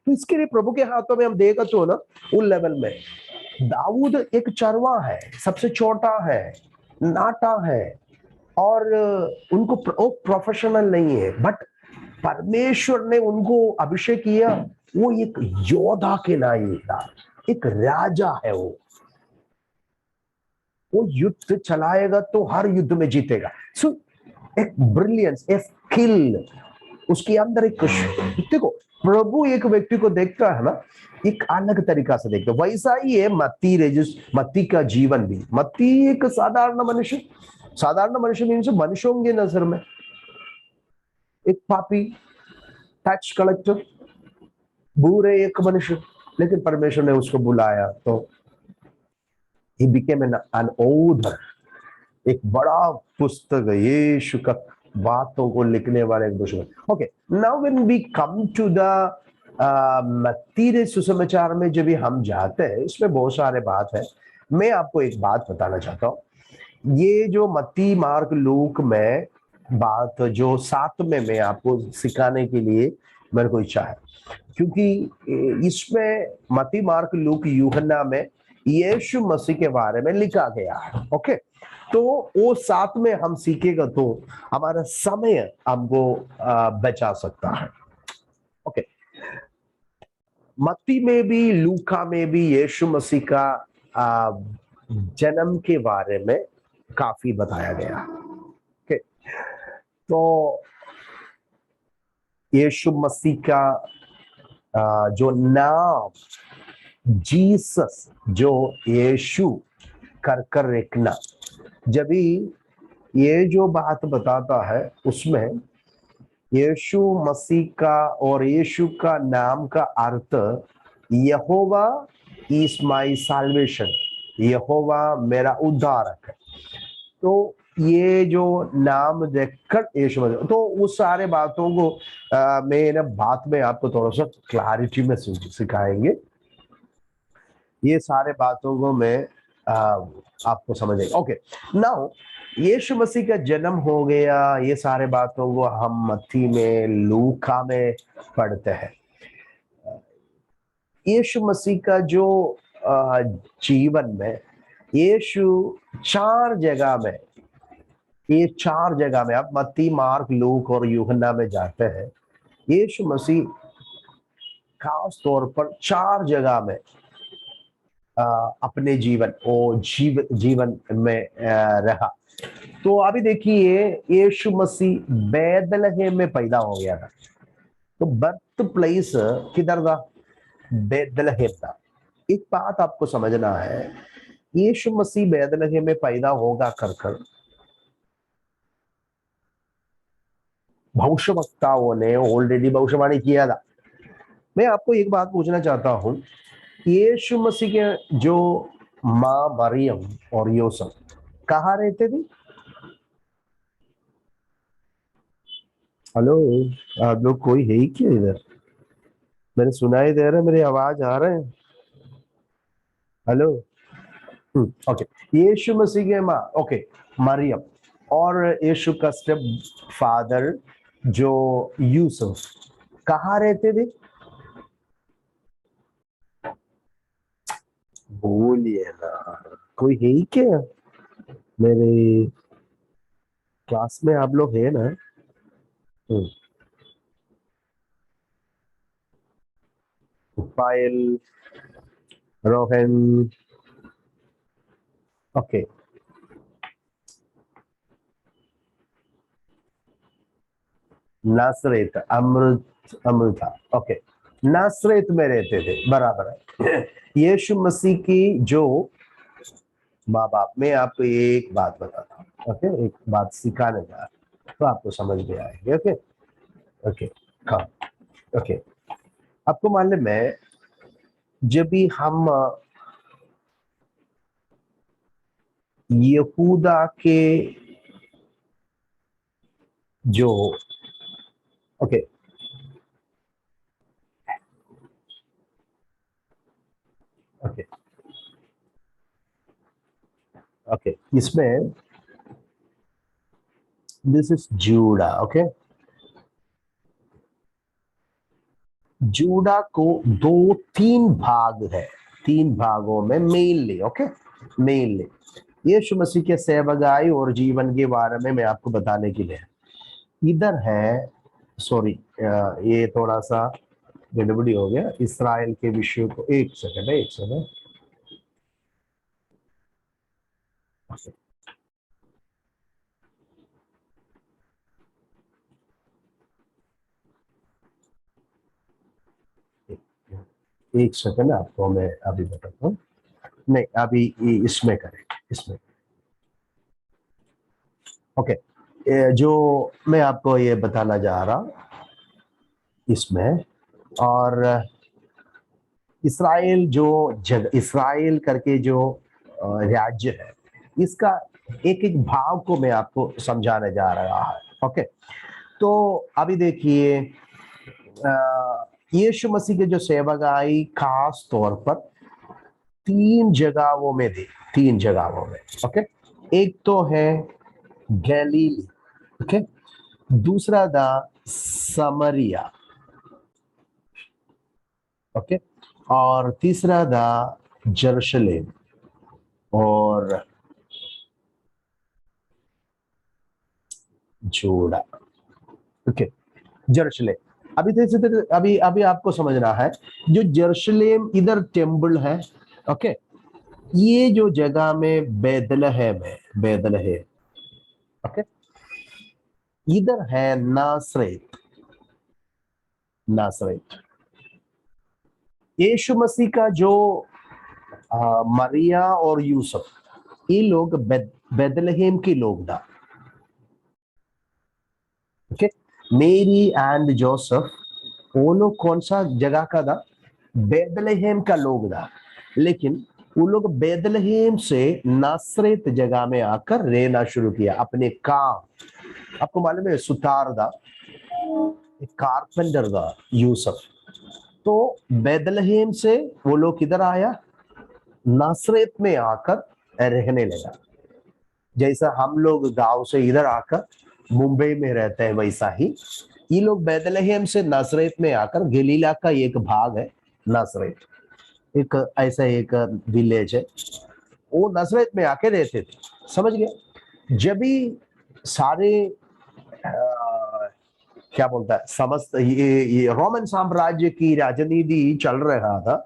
तो इसके लिए प्रभु के हाथों में हम देखा तो ना, उन लेवल में दाऊद एक चरवा है, सबसे छोटा है, नाटा है, और उनको प्रोफेशनल नहीं है, बट परमेश्वर ने उनको अभिषेक किया, वो एक योद्धा के नाई था, एक राजा है। वो युद्ध चलाएगा तो हर युद्ध में जीतेगा। सो एक ब्रिलियंस, एक स्किल उसके अंदर, एक देखो प्रभु एक व्यक्ति को देखता है ना, एक अलग तरीका से देखता है। वैसा ही है मत्ती का जीवन भी। मत्ती एक साधारण मनुष्य मीन्स मनुष्यों के नजर में एक पापी, टैक्स कलेक्टर, बुरे एक मनुष्य, लेकिन परमेश्वर ने उसको बुलाया तो he became an author, एक बड़ा पुस्तक यीशु का बातों को लिखने वाले एक पुस्तक। Okay, now when we come to the मत्ती सुसमाचार में जब भी हम जाते हैं, इसमें बहुत सारे बात है। मैं आपको एक बात बताना चाहता हूँ, ये जो मत्ती मार्क लूक में बात जो साथ में मैं आपको सिखाने के लिए मेरे को इच्छा है, क्योंकि इसमें मत्ती मार्क लूक यूहन्ना में यीशु मसीह के बारे में लिखा गया है। ओके, तो वो साथ में हम सीखेगा तो हमारा समय हमको बचा सकता है। ओके, मत्ती में भी लूका में भी यीशु मसीह का जन्म के बारे में काफी बताया गया। ओके, तो यीशु मसीह का जो नाम जीसस, जो यीशु कर रखना, जब ये जो बात बताता है उसमें यीशु मसीह का और यीशु का नाम का अर्थ यहोवा इज माय सल्वेशन, यहोवा मेरा उद्धारक है। तो ये जो नाम देखकर यीशु मसीह, तो उस सारे बातों को मैं ना बात में आपको थोड़ा सा क्लैरिटी में सिखाएंगे। ये सारे बातों को मैं आपको समझेगा। ओके, नाउ यीशु मसीह का जन्म हो गया, ये सारे बातों को हम मत्ती में लूका में पढ़ते हैं। यीशु मसीह का जो जीवन में यीशु चार जगह में, ये चार जगह में, आप मत्ती मार्क लूक और यूहन्ना में जाते हैं, यीशु मसीह खास तौर पर चार जगह में अपने जीवन में रहा। तो अभी देखिए यीशु मसीह बैतलहम में पैदा हो गया था। तो बर्थ प्लेस किधर था? बैतलहम था। एक बात आपको समझना है, यीशु मसीह बैतलहम में पैदा होगा कर भविष्यवक्ताओं ने ऑलरेडी भविष्यवाणी किया था। मैं आपको एक बात पूछना चाहता हूं, यीशु मसीह के जो माँ मरियम और यूसुफ कहाँ रहते थे? हेलो, आप लोग कोई है ही क्या इधर? मैंने सुनाई दे रहा है, मेरी आवाज आ रहा है? हेलो। ओके, यीशु मसीह के माँ, ओके, मरियम और यीशु का स्टेप फादर जो यूसुफ कहाँ रहते थे? बोलिए ना, कोई है ही क्या? मेरे क्लास में आप लोग है ना? पायल, रोहन, ओके, नासरेत, अमृता, ओके, नासरेत में रहते थे, बराबर है। यीशु मसीह की जो माँ बाप, मैं आपको एक बात बताता हूँ, ओके, एक बात सिखाने जा रहा हूं, तो आपको समझ में आएगी। ओके ओके, हाँ, ओके। आपको मालूम है, जब भी हम यहूदा के जो, ओके ओके ओके, इसमें this is Judah, okay. Judah को दो तीन भाग है, तीन भागों में मेनली, ओके, मेनली यीशु मसीह के सेवकाई और जीवन के बारे में मैं आपको बताने के लिए इधर है। सॉरी, ये थोड़ा सा गड़बड़ी हो गया, इसराइल के विषय को, एक सेकंड, एक सेकंड, एक सेकंड, आपको मैं अभी बताता हूँ। नहीं, अभी इसमें करें, इसमें, ओके। जो मैं आपको ये बताना जा रहा इसमें, और इसराइल जो जग, इसराइल करके जो राज्य है, इसका एक एक भाव को मैं आपको समझाने जा रहा है, ओके। तो अभी देखिए, यीशु मसीह के जो सेवक आई खास तौर पर तीन जगहों में थे, तीन जगहों में, ओके। एक तो है गैलीली, ओके, दूसरा था समरिया, ओके, और तीसरा था यरूशलेम, और जोड़ा, ओके, यरूशलेम। अभी अभी अभी आपको समझना है, जो यरूशलेम इधर टेम्पल है, ओके, ये जो जगह में बैतलहम है, बैतलहम, ओके, इधर है नासरेत, नासरेत। यीशु मसीह का जो मरिया और यूसुफ, ये लोग बैतलहम के लोग था, ओके। मेरी एंड जोसेफ, वो लोग कौन सा जगह का था? बैतलहम का लोग था, लेकिन वो लोग बैतलहम से नासरेत जगह में आकर रहना शुरू किया, अपने काम, आपको मालूम है सुतार था, एक कारपेंटर था यूसुफ। तो बैतलहम से वो लोग किधर आया? नासरेत में आकर रहने लगा। जैसा हम लोग गांव से इधर आकर मुंबई में रहते हैं, वैसा ही ये लोग बैतलहम से नासरेत में आकर, गलीला का एक भाग है नासरेत, एक ऐसा एक विलेज है, वो नासरेत में आके रहते थे, समझ गया। जब भी सारे क्या बोलता है, समस्त ये रोमन साम्राज्य की राजनीति चल रहा था,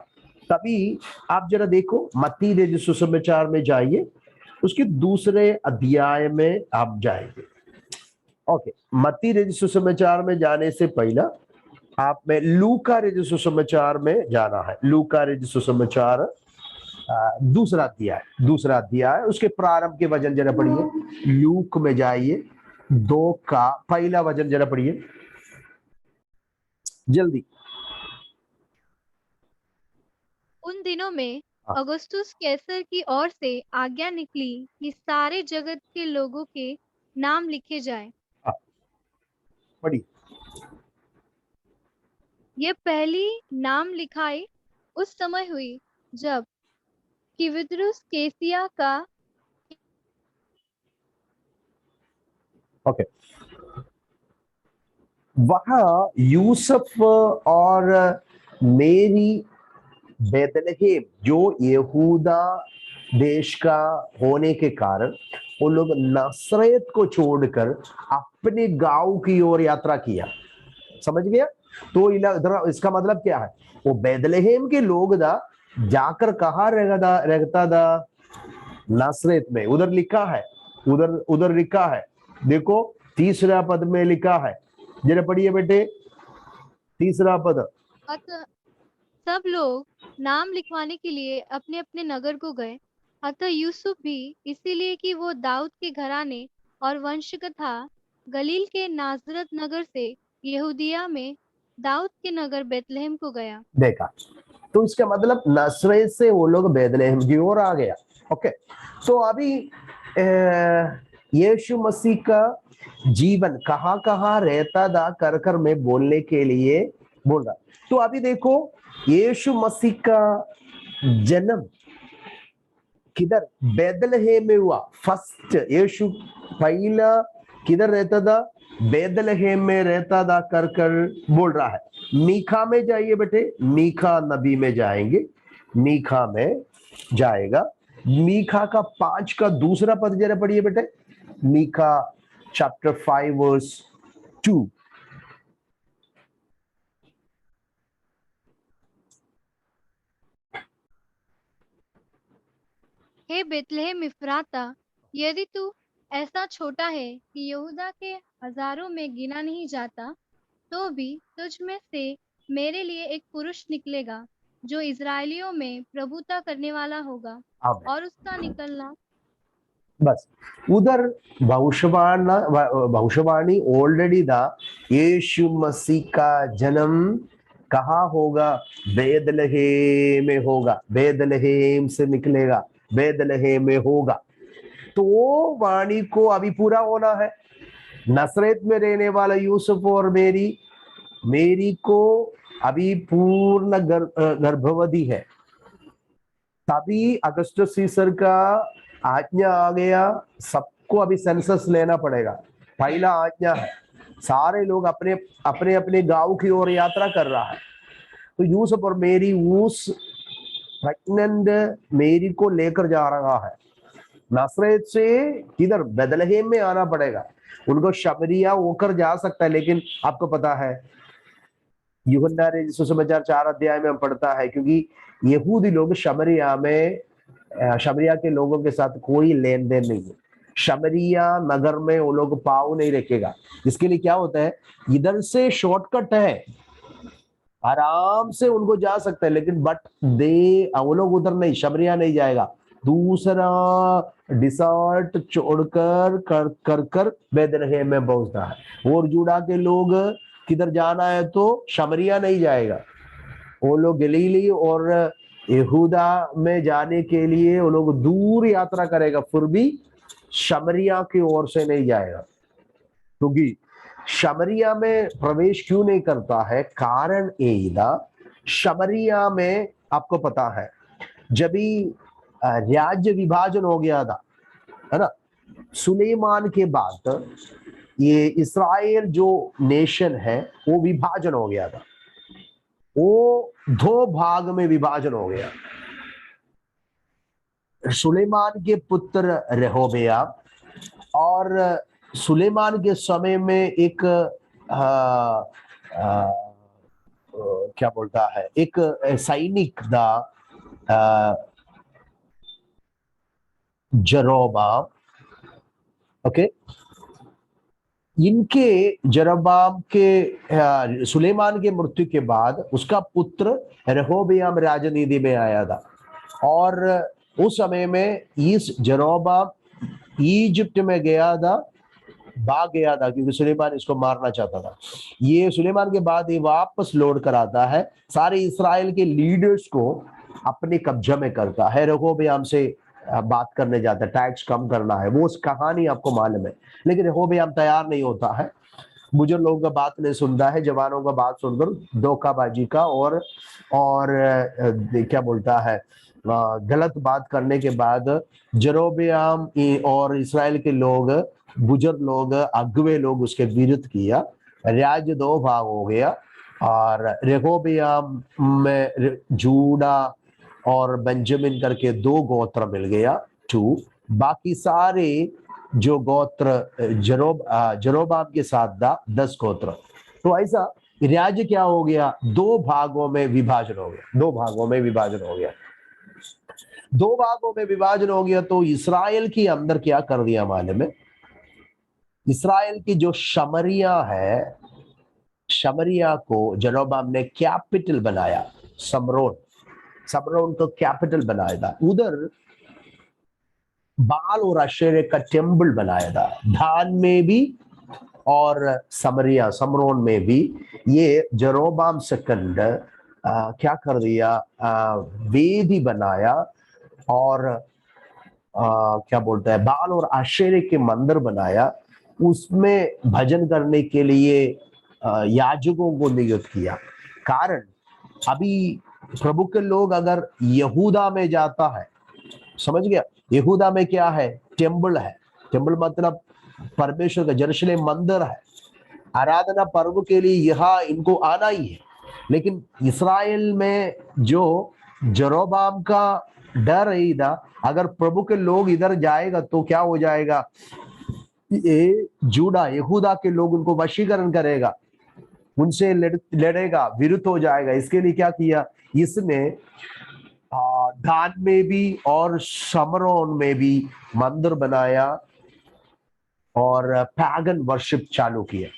तभी आप जरा देखो मत्ती रचित सुसमाचार में जाइए, उसके दूसरे अध्याय में आप जाएंगे, ओके। मत्ती रचित सुसमाचार में जाने से पहला आप में लूका रचित सुसमाचार में जाना है। लूका रचित सुसमाचार दूसरा अध्याय, दूसरा अध्याय, उसके प्रारंभ के वचन जरा पढ़िए। लूक में जाइए, 2 का पहला वचन जरा पढ़िए जल्दी। उन दिनों में हाँ। अगस्तुस कैसर की ओर से आज्ञा निकली कि सारे जगत के लोगों के नाम लिखे जाएं। पढ़िए। ये पहली नाम लिखाई उस समय हुई जब क्विरिस कैसिया का ओके, वहां यूसुफ और मेरी बेतलहेम जो यहूदा देश का होने के कारण उन लोग नसरत को छोड़कर अपने गांव की ओर यात्रा किया। समझ गया? तो इधर इसका मतलब क्या है? वो बेतलहेम के लोग दा जाकर कहाँ रहता था? नसरत में। उधर लिखा है, उधर उधर लिखा है, देखो तीसरा पद में लिखा है, जरा पढ़िए बेटे, तीसरा पद। अतः सब लोग नाम लिखवाने के लिए अपने अपने नगर को गए। अतः यूसुफ भी इसीलिए कि वो दाऊद के घराने और वंश का था, गलील के नाजरत नगर से यहूदिया में दाऊद के नगर बेतलहम को गया। देखा? तो इसका मतलब नसरत से वो लोग बेतलहम की ओर आ गया। ओके, तो अभी यीशु मसीह का जीवन कहाँ कहाँ रहता था कर कर मैं बोलने के लिए बोल रहा। तो अभी देखो, यीशु मसीह का जन्म किधर? बेतलहेम में हुआ। फर्स्ट यीशु पहला किधर रहता था? बेतलहेम में रहता था कर कर बोल रहा है। मीखा में जाइए बेटे, मीखा नबी में जाएंगे, मीखा में जाएगा। मीखा का 5 का दूसरा पद जरा पढ़िए बेटे, मीखा चैप्टर 5 वर्स 2। हे बेतलहम इफ्राता, यदि तू ऐसा छोटा है कि यहूदा के हजारों में गिना नहीं जाता, तो भी तुझ में से मेरे लिए एक पुरुष निकलेगा जो इजरायलियों में प्रभुता करने वाला होगा, आमेन। और उसका निकलना बस उधर भविष्यवाणी ऑलरेडी था। यीशु मसीह का जन्म कहाँ होगा? बेतलहेम में होगा, बेतलहेम से निकलेगा, बेतलहेम में होगा। तो वो वाणी को अभी पूरा होना है। नसरत में रहने वाला यूसुफ और मेरी को अभी पूर्ण गर्भवती है। तभी अगस्टस सीसर का आज्ञा आ गया, सबको अभी सेंसस लेना पड़ेगा। पहला आज्ञा है, सारे लोग अपने अपने अपने गांव की ओर यात्रा कर रहा है। तो यूसुफ और मेरी उस प्रेग्नेंट मेरी को लेकर जा रहा है। नसरत से किधर? बेतलहेम में आना पड़ेगा। उनको शमरिया होकर जा सकता है, लेकिन आपको पता है यूहन्ना ने सुसमाचार 4 अध्याय में हम पढ़ता है, क्योंकि यहूदी लोग शमरिया के लोगों के साथ कोई लेन देन नहीं है। शमरिया नगर में वो लोग पाँव नहीं रखेगा। इसके लिए क्या होता है, इधर से शॉर्टकट है, आराम से उनको जा सकता है, लेकिन बट वो लोग उधर नहीं, शमरिया नहीं जाएगा, दूसरा डिसर्ट छोड़कर कर कर कर बेतलहेम में पहुंचता है। और जुड़ा के लोग किधर जाना है तो शमरिया नहीं जाएगा, वो लोग गलीली और यहूदा में जाने के लिए वो लोग दूर यात्रा करेगा, फिर भी शमरिया की ओर से नहीं जाएगा। क्योंकि शमरिया में प्रवेश क्यों नहीं करता है? कारण एदा शमरिया में आपको पता है जब भी राज्य विभाजन हो गया था, है ना, सुलेमान के बाद ये इस्राएल जो नेशन है वो विभाजन हो गया था। वो 2 भाग में विभाजन हो गया। सुलेमान के पुत्र रेहोबोयाम, और सुलेमान के समय में एक क्या बोलता है, एक सैनिक था जरोबाम। ओके, इनके जरोबाम के सुलेमान के मृत्यु के बाद उसका पुत्र रेहोबोयाम राजनीति में आया था। और उस समय में इस जरोबाम इजिप्ट में गया था, भाग गया था, क्योंकि सुलेमान इसको मारना चाहता था। ये सुलेमान के बाद ये वापस लौट कर आता है, सारे इस्राएल के लीडर्स को अपने कब्जा में करता है। रेहोबोआम से बात करने जाता है, टैक्स कम करना है, वो उस कहानी आपको मालूम है। लेकिन रेहोबोआम तैयार नहीं होता है, बुजुर्ग लोगों का बात नहीं सुनता है, जवानों का बात सुनकर धोखाबाजी का और क्या बोलता है गलत बात करने के बाद जेरोबोआम और इस्राएल के लोग, बुजुर्ग लोग, अगुवे लोग उसके विरुद्ध किया, राज्य दो भाग हो गया और रेहोबोआम में जूडा और बेंजामिन करके 2 गोत्र मिल गया, 2। बाकी सारे जो गोत्र जेरोबाम के साथ था 10 गोत्र। तो ऐसा राज्य क्या हो गया, 2 भागों में विभाजन हो गया, 2 भागों में विभाजन हो गया, 2 भागों में विभाजन हो गया। तो इस्राएल के अंदर क्या कर दिया मालूम है, इस्राएल की जो शमरिया है, शमरिया को जेरोबाम ने कैपिटल बनाया, समरोन को कैपिटल बनाया था। उधर बाल और अशेरे का टेम्पल बनाया था, धान में भी और समरोन में भी। ये जेरोबाम सेकंड क्या कर दिया, वेदी बनाया और क्या बोलता है, बाल और आशेरे के मंदिर बनाया, उसमें भजन करने के लिए याजकों को नियुक्त किया। कारण अभी प्रभु के लोग अगर यहूदा में जाता है, समझ गया, यहूदा में क्या है, टेम्पल है, टेम्पल मतलब परमेश्वर का यरूशलेम मंदिर है, आराधना पर्व के लिए यहाँ इनको आना ही है। लेकिन इस्राएल में जो जेरोबाम का डर है था, अगर प्रभु के लोग इधर जाएगा तो क्या हो जाएगा, ये जूडा यहूदा के लोग उनको वशीकरण करेगा, उनसे लड़ेगा, विरुद्ध हो जाएगा। इसके लिए क्या किया, इसने दान में भी और समरोन में भी मंदिर बनाया और पैगन वर्शिप चालू किया।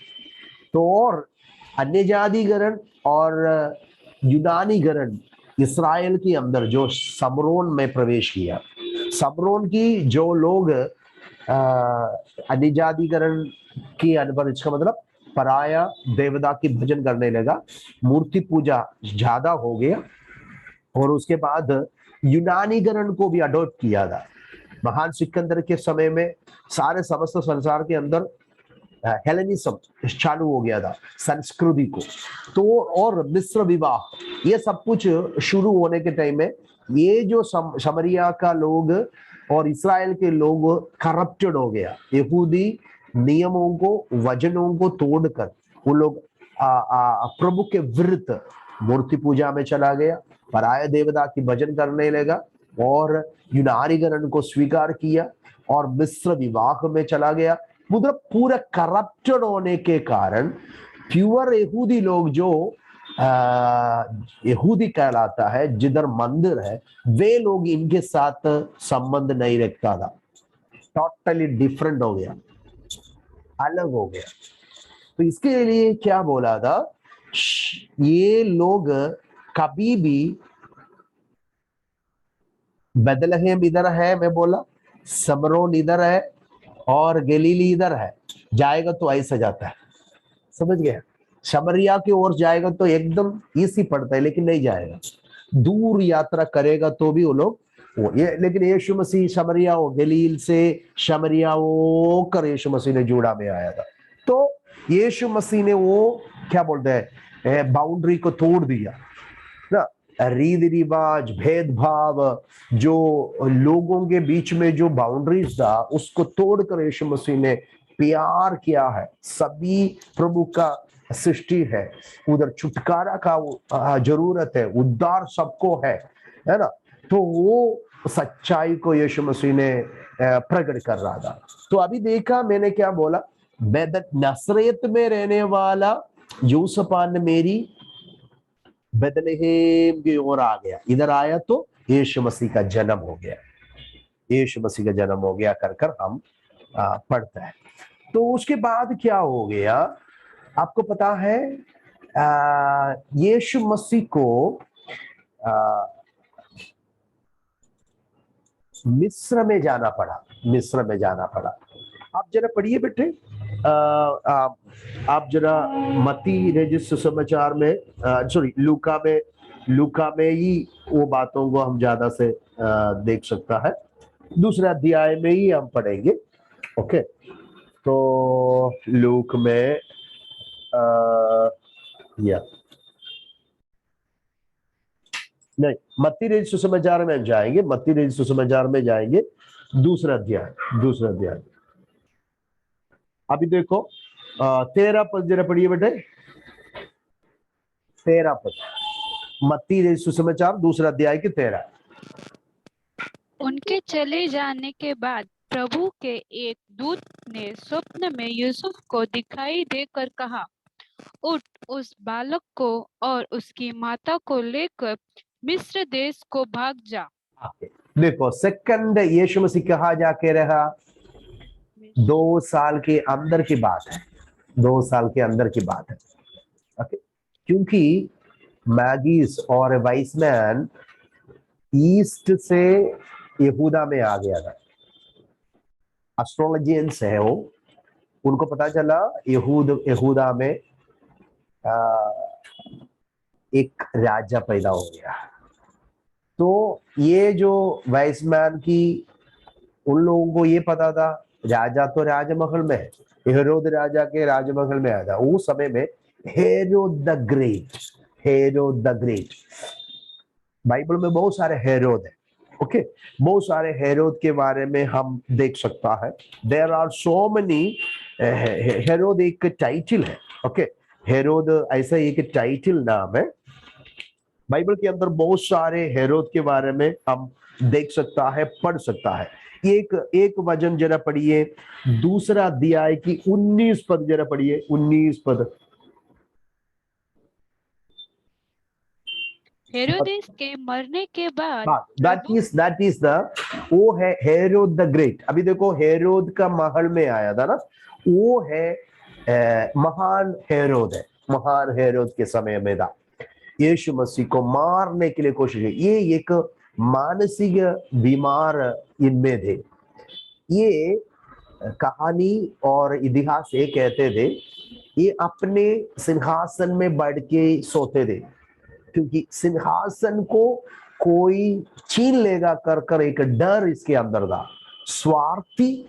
तो और अन्य जातिगण और यूनानीगण इस्राएल के अंदर जो समरोन में प्रवेश किया, समरोन की जो लोग अन्य जातिगण की अनवर, इसका मतलब पराया देवता की भजन करने लगा, मूर्ति पूजा ज्यादा हो गया। और उसके बाद यूनानीगण को भी अडॉप्ट किया था। महान सिकंदर के समय में सारे समस्त संसार के अंदर हेलेनिज्म चालू हो गया था, संस्कृति को। तो और मिस्र विवाह, ये सब कुछ शुरू होने के टाइम में ये जो शमरिया का लोग और इस्राएल के लोग करप्टेड हो गया। यहूदी नियमों को, वचनों को तोड़कर वो लोग प्रभु के विरुद्ध मूर्ति पूजा में चला गया, पराय देवता की भजन करने लगा और यूनानीगण को स्वीकार किया और मिस्र विवाह में चला गया। मतलब पूरा करप्टेड होने के कारण प्योर यहूदी लोग जो यहूदी कहलाता है, जिधर मंदिर है, वे लोग इनके साथ संबंध नहीं रखता था। टोटली डिफरेंट हो गया, अलग हो गया। तो इसके लिए क्या बोला था, ये लोग कभी भी बेथलेहम इधर है, मैं बोला समरोन इधर है और गलीली इधर है, जाएगा तो ऐसा जाता है, समझ गया। शमरिया की ओर जाएगा तो एकदम इसी पड़ता है, लेकिन नहीं जाएगा, दूर यात्रा करेगा तो भी वो लोग ये। लेकिन यीशु मसीह शमरिया हो, गलील से शमरिया होकर यीशु मसीह ने जूड़ा में आया था। तो यीशु मसीह ने वो क्या बोलते हैं, बाउंड्री को तोड़ दिया ना, रीति रिवाज, भेदभाव, जो लोगों के बीच में जो बाउंड्रीज था, उसको तोड़कर यीशु मसीह ने प्यार किया है। सभी प्रभु का सृष्टि है, उधर छुटकारा का जरूरत है, उद्धार सबको है ना। तो वो सच्चाई को यीशु मसीह ने प्रकट कर रहा था। तो अभी देखा मैंने क्या बोला, नसरेत में रहने वाला यूसुफान मेरी बेथलेहम की ओर आ गया, इधर आया तो यीशु मसीह का जन्म हो गया, यीशु मसीह का जन्म हो गया कर हम पढ़ते हैं। तो उसके बाद क्या हो गया आपको पता है, यीशु मसीह को मिस्र में जाना पड़ा, मिस्र में जाना पड़ा। आप जरा पढ़िए बेटे, आप जरा मत्ती रचित सुसमाचार में, सॉरी लूका में ही वो बातों को हम ज्यादा से देख सकता है, दूसरे अध्याय में ही हम पढ़ेंगे। ओके, तो लूक में या नहीं, मत्ती रचित सुसमाचार में जाएंगे, मत्ती रचित सुसमाचार में जाएंगे, दूसरा अध्याय। अभी देखो 13 पद जरा पढ़िए बेटे, 13 पद, मत्ती रचित सुसमाचार दूसरा अध्याय के 13। उनके चले जाने के बाद प्रभु के एक दूत ने स्वप्न में यूसुफ को दिखाई देकर कहा, उठ, उस बालक को और उसकी माता को लेकर मिस्र देश को भाग जा। देखो, सेकंड यीशु मसीह कहाँ जाके रहा, 2 साल के अंदर की बात है, 2 साल के अंदर की बात है। ओके, क्योंकि मैगीज और वाइसमैन ईस्ट से यहूदा में आ गया था, एस्ट्रोलॉजियंस है वो, उनको पता चला यहूदा में एक राजा पैदा हो गया। तो ये जो वाइसमैन की, उन लोगों को ये पता था राजा तो राजमहल में है, हेरोद राजा के राजमहल में आया था उस समय में, हेरोद द ग्रेट। बाइबल में बहुत सारे हेरोद है। ओके, बहुत सारे हेरोद के बारे में हम देख सकता है। There are so many, Herod एक टाइटल है। ओके, हेरोद ऐसा एक टाइटल नाम है। बाइबल के अंदर बहुत सारे हेरोद के बारे में हम देख सकता है, पढ़ सकता है। एक वचन जरा पढ़िए, दूसरा अध्याय की 19 पद जरा पढ़िए, 19 पद। हेरोदेस के मरने के बाद दैट इज द, वो है हेरोद द ग्रेट। अभी देखो, हेरोद का महल में आया था ना, वो है महान हेरोद है, महान हेरोद के समय में था, यीशु मसीह को मारने के लिए कोशिश की। ये एक मानसिक बीमार इनमें थे। ये कहानी और इतिहास ये कहते थे, ये अपने सिंहासन में बैठ के सोते थे, क्योंकि सिंहासन को कोई छीन लेगा कर कर एक डर इसके अंदर था। स्वार्थी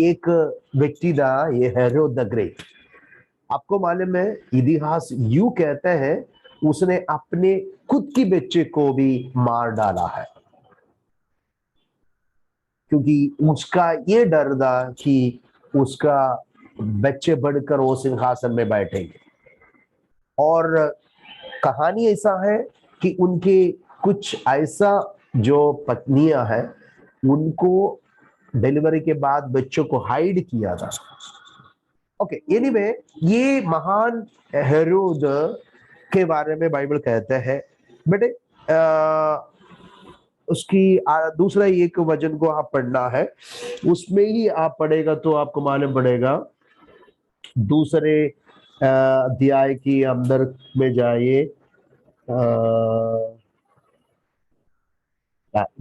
एक व्यक्ति था ये हेरोद द ग्रेट। आपको मालूम है, इतिहास यूं कहते हैं, उसने अपने खुद की बच्चे को भी मार डाला है, क्योंकि उसका ये डर था कि उसका बच्चे बढ़कर वो सिंहासन में बैठेंगे। और कहानी ऐसा है कि उनके कुछ ऐसा जो पत्नियां हैं, उनको डिलीवरी के बाद बच्चों को हाइड किया था। ओके, एनीवे, ये महान हेरोद के बारे में बाइबल कहते हैं बेटे। उसकी दूसरा एक वचन को आप पढ़ना है, उसमें ही आप पढ़ेगा तो आपको मालूम पड़ेगा। दूसरे अध्याय की अंदर में जाइए,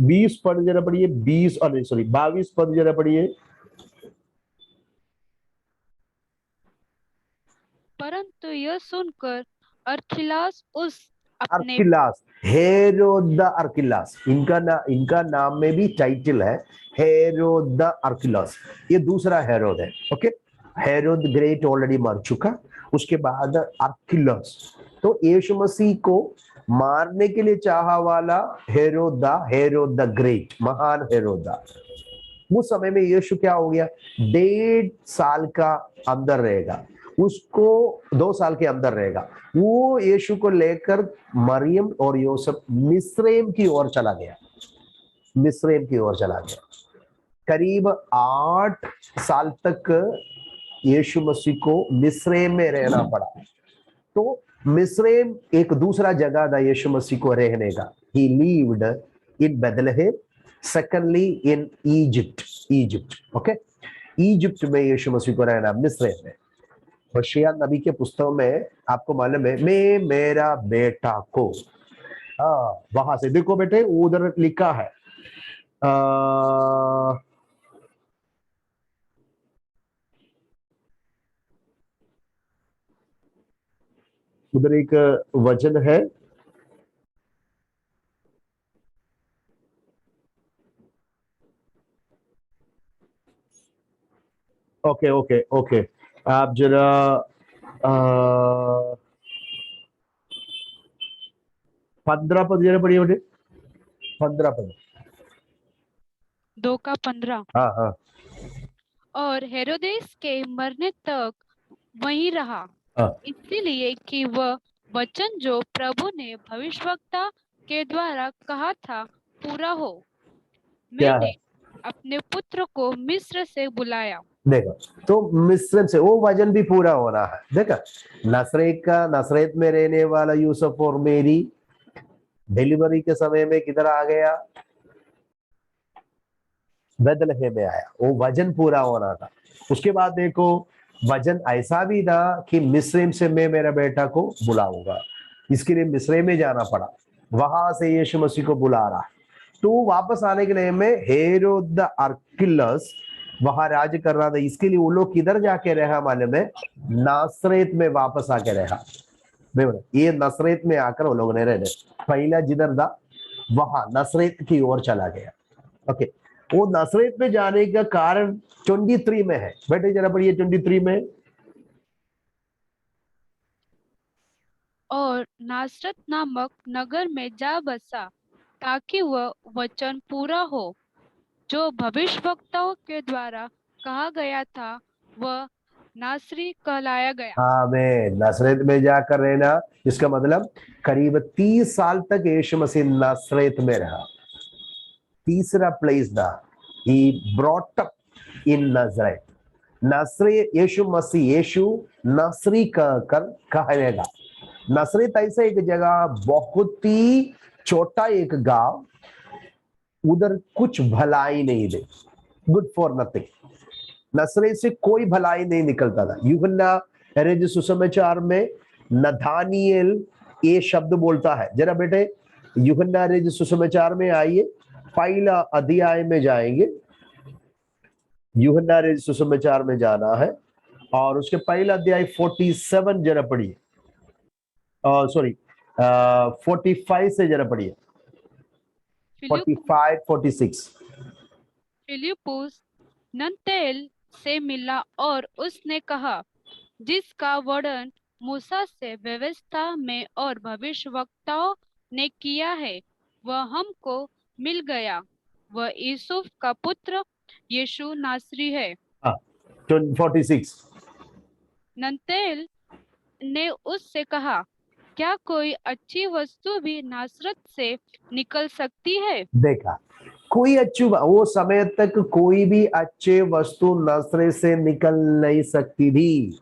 20 पद जरा पढ़िए, 20 और सॉरी 22 पद जरा पढ़िए। परंतु यह सुनकर अर्खिलास उस अपने अर्किलास, हेरोद द अर्किलास, इनका नाम में भी टाइटल है हेरोद द अर्किलास। ये दूसरा हेरोद है। ओके, हेरोद ग्रेट ऑलरेडी मर चुका, उसके बाद अर्किलास। तो यीशु मसीह को मारने के लिए चाहा वाला हेरोद द ग्रेट, महान हेरोद। उस समय में यीशु क्या हो गया, 1.5 साल का अंदर रहेगा, उसको 2 साल के अंदर रहेगा। वो यीशु को लेकर मरियम और यूसुफ मिस्रैम की ओर चला गया, करीब 8 साल तक यीशु मसीह को मिस्रैम में रहना पड़ा। तो मिस्रैम एक दूसरा जगह था यीशु मसीह को रहने का। ही lived in Bethlehem, secondly in Egypt. Okay, Egypt में यीशु मसीह को रहना, मिस्रैम में। होशिया नबी के पुस्तक में आपको मालूम है, मैं मेरा बेटा को, हाँ वहां से देखो बेटे, उधर लिखा है उधर एक वचन है, ओके ओके ओके, आप जरा 15 पद जरा पढ़िए बेटे, 15 पद। 2 का 15। हाँ हाँ। और हेरोदेस के मरने तक वहीं रहा, हाँ इसलिए कि वह वचन जो प्रभु ने भविष्यवक्ता के द्वारा कहा था पूरा हो, क्या मैंने है? अपने पुत्र को मिस्र से बुलाया। देखो, तो मिस्र से वो वचन भी पूरा होना है। देखा, नसरेत में रहने वाला यूसुफ और मेरी डिलीवरी के समय में किधर आ गया? बैतलहम में आया। वो वचन पूरा होना था। उसके बाद देखो, वचन ऐसा भी था कि मिस्र से मैं मेरा बेटा को बुलाऊंगा, इसके लिए मिस्र में जाना पड़ा, वहां से यीशु मसीह को बुला रहा है। तो वापस आने के लिए में हेरोद अर्किलस वहां राज कर रहा था, इसके लिए वो लोग किधर जाके रहा मालूम है? नासरेत में वापस आके रहा। ये नसरेत में आकर वो लोग ने रहे, पहला जिधर था वहां नसरेत की ओर चला गया। ओके, वो नसरेत में जाने का कारण 23 में है। बेटे जरा पढ़िए 23 में। और नासरत नामक नगर में जा बसा, ताकि वह वचन पूरा हो जो भविष्यवक्ताओं के द्वारा कहा गया था, वह नासरी कहलाया गया। हाँ, मैं नसरेत में जाकर रहना, इसका मतलब करीब 30 साल तक यीशु मसीह नसरेत में रहा। तीसरा प्लेस था, he brought up in नजरेत। नसरे यीशु मसीह, यीशु नसरी कहकर कहेगा। नसरेत ऐसे एक जगह, बहुत ही छोटा एक गांव, उधर कुछ भलाई नहीं दे, गुड फॉर नथिंग। नसरेत से कोई भलाई नहीं निकलता था। यूहन्ना रचित सुसमाचार में नथानिएल ये शब्द बोलता है। जरा बेटे यूहन्ना रचित सुसमाचार में आइए, पहला अध्याय में जाएंगे। यूहन्ना रचित सुसमाचार में जाना है और उसके पहला अध्याय 47 जरा पढ़िए, सॉरी 45 से जरा पढ़िए, 45 46। फिलिप्पुस नतनेल से मिला और उसने कहा, जिसका वर्णन मूसा से व्यवस्था में और भविष्यवक्ताओं ने किया है, वह हमको मिल गया। वह यूसुफ का पुत्र यीशु नासरी है। 46। नतनेल ने उससे कहा, क्या कोई अच्छी वस्तु भी नासरत से निकल सकती है? देखा, कोई अच्छी, वो समय तक कोई भी अच्छे वस्तु नसरे से निकल नहीं सकती थी,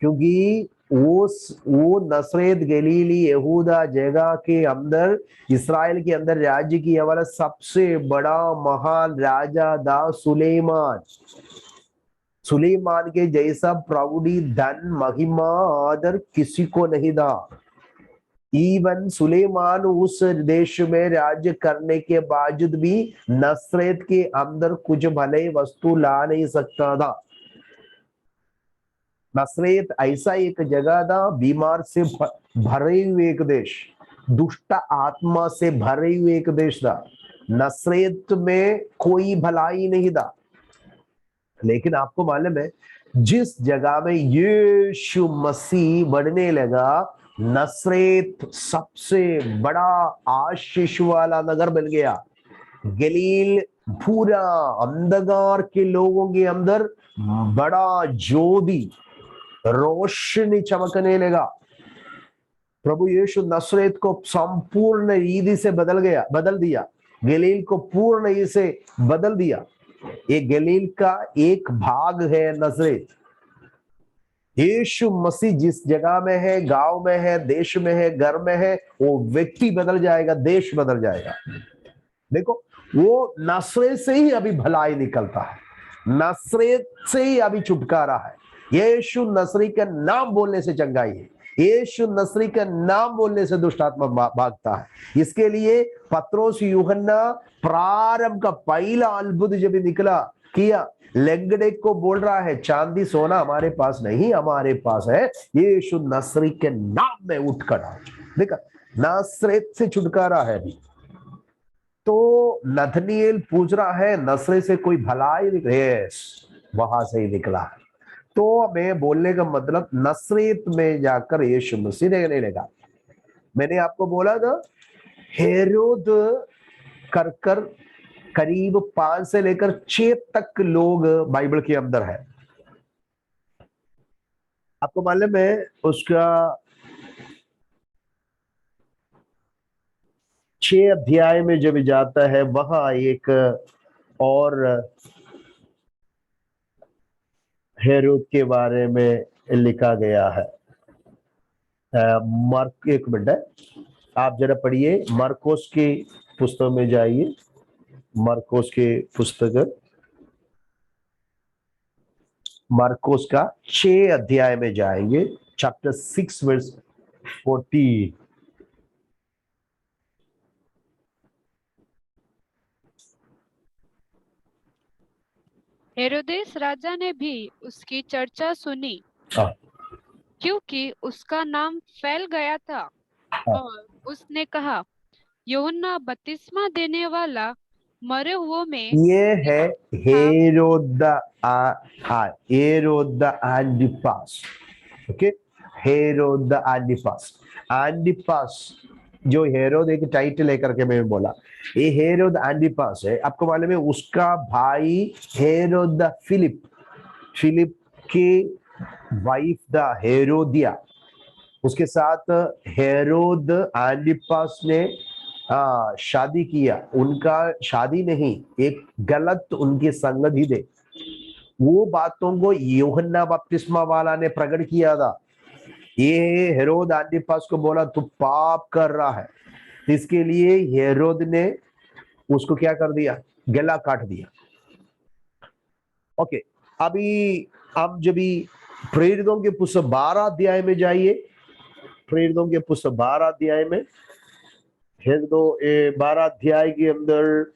क्योंकि वो नसरेत गलीली यहूदा जगह के अंदर, इसराइल के अंदर राज्य की वाला सबसे बड़ा महान राजा था सुलेमान। सुलेमान के जैसा प्रौढ़ी, धन, महिमा, आदर किसी को नहीं था। इवन सुलेमान उस देश में राज्य करने के बावजूद भी नसरेत के अंदर कुछ भले वस्तु ला नहीं सकता था। नसरेत ऐसा एक जगह था, बीमार से भरे हुए एक देश, दुष्ट आत्मा से भरे हुए एक देश था। नसरेत में कोई भलाई नहीं था। लेकिन आपको मालूम है, जिस जगह में यीशु मसीह बढ़ने लगा, नसरेत सबसे बड़ा आशीष वाला नगर बन गया। गलील पूरा अंधकार के लोगों के अंदर बड़ा ज्योति, रोशनी चमकने लगा। प्रभु यीशु नसरेत को संपूर्ण रीति से बदल दिया, गलील को पूर्ण रीति से बदल दिया। ये गलील का एक भाग है नसरेत। यीशु मसीह जिस जगह में है, गांव में है, देश में है, घर में है, वो व्यक्ति बदल जाएगा, देश बदल जाएगा। देखो, वो नसरेत से ही अभी भलाई निकलता है, नसरेत से ही अभी छुटकारा है। यीशु नसरी का नाम बोलने से चंगाई है, यीशु नसरी का नाम बोलने से दुष्ट आत्मा भागता है। इसके लिए पत्रोस यूहन्ना प्रारंभ का पहला अद्भुत जब निकला किया, लेंगड़े को बोल रहा है, चांदी सोना हमारे पास नहीं, हमारे पास है यीशु नसरी के नाम में उठ खड़ा। देखा, नसरेत से छुटकारा है अभी। तो नथनिएल पूछ रहा है, नसरे से कोई भलाई? यस, वहां से ही निकला है। तो मैं बोलने का मतलब नसरेत में जाकर यीशु मसीह रहने लगा। मैंने आपको बोला था हेरोद कर कर करीब 5 से लेकर 6 तक लोग बाइबल के अंदर है। आपको मालूम है उसका 6 अध्याय में जब जाता है वहां एक और हेरोद के बारे में लिखा गया है। मार्क, एक मिनट है, आप जरा पढ़िए मार्कोस की पुस्तक में जाइए। मार्कोस के पुस्तक, मार्कोस का 6 अध्याय में जाएंगे, चैप्टर 6 वर्स 14। हेरोदेस राजा ने भी उसकी चर्चा सुनी, हाँ, क्योंकि उसका नाम फैल गया था, हाँ, और उसने कहा, यूहन्ना बपतिस्मा देने वाला मरे हुओं में ये है था। हेरोद एंटिपास। ओके, हेरोद एंटिपास। एंटिपास जो हेरोद एक टाइटल लेकर के मैं बोला, ये हेरोद एंटिपास है। आपको मालूम है उसका भाई हेरोद फिलिप, फिलिप की वाइफ द हेरोदिया, उसके साथ हेरोद एंटिपास ने शादी किया। उनका शादी नहीं, एक गलत उनकी संगति थे। वो बातों को यूहन्ना बपतिस्मा वाला ने प्रकट किया था। ये हेरोद एंटिपास को बोला तू पाप कर रहा है, इसके लिए हेरोद ने उसको क्या कर दिया, गला काट दिया। ओके, अभी आप जब भी प्रेरितों के पुस्तक 12 अध्याय में जाइए, प्रेरितों के पुस्तक 12 अध्याय में, 12 अध्याय के अंदर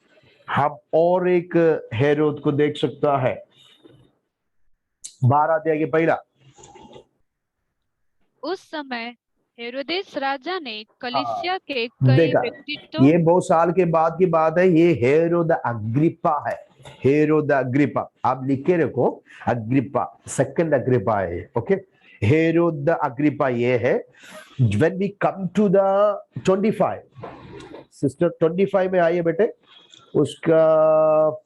हम और एक हेरोद को देख सकता है। 12 अध्याय के पहला, उस समय हेरोदेस राजा ने कलीसिया के कई देखा, व्यक्तित्व ये बहुत साल के बाद की बात है। ये हेरोद अग्रिप्पा है, हेरोद अग्रिप्पा, आप लिख के रखो, अग्रिप्पा, सेकंड अग्रिप्पा है। ओके, हेरोद अग्रिप्पा ये है। When we come to the 25, sister 25 में आइए बेटे, उसका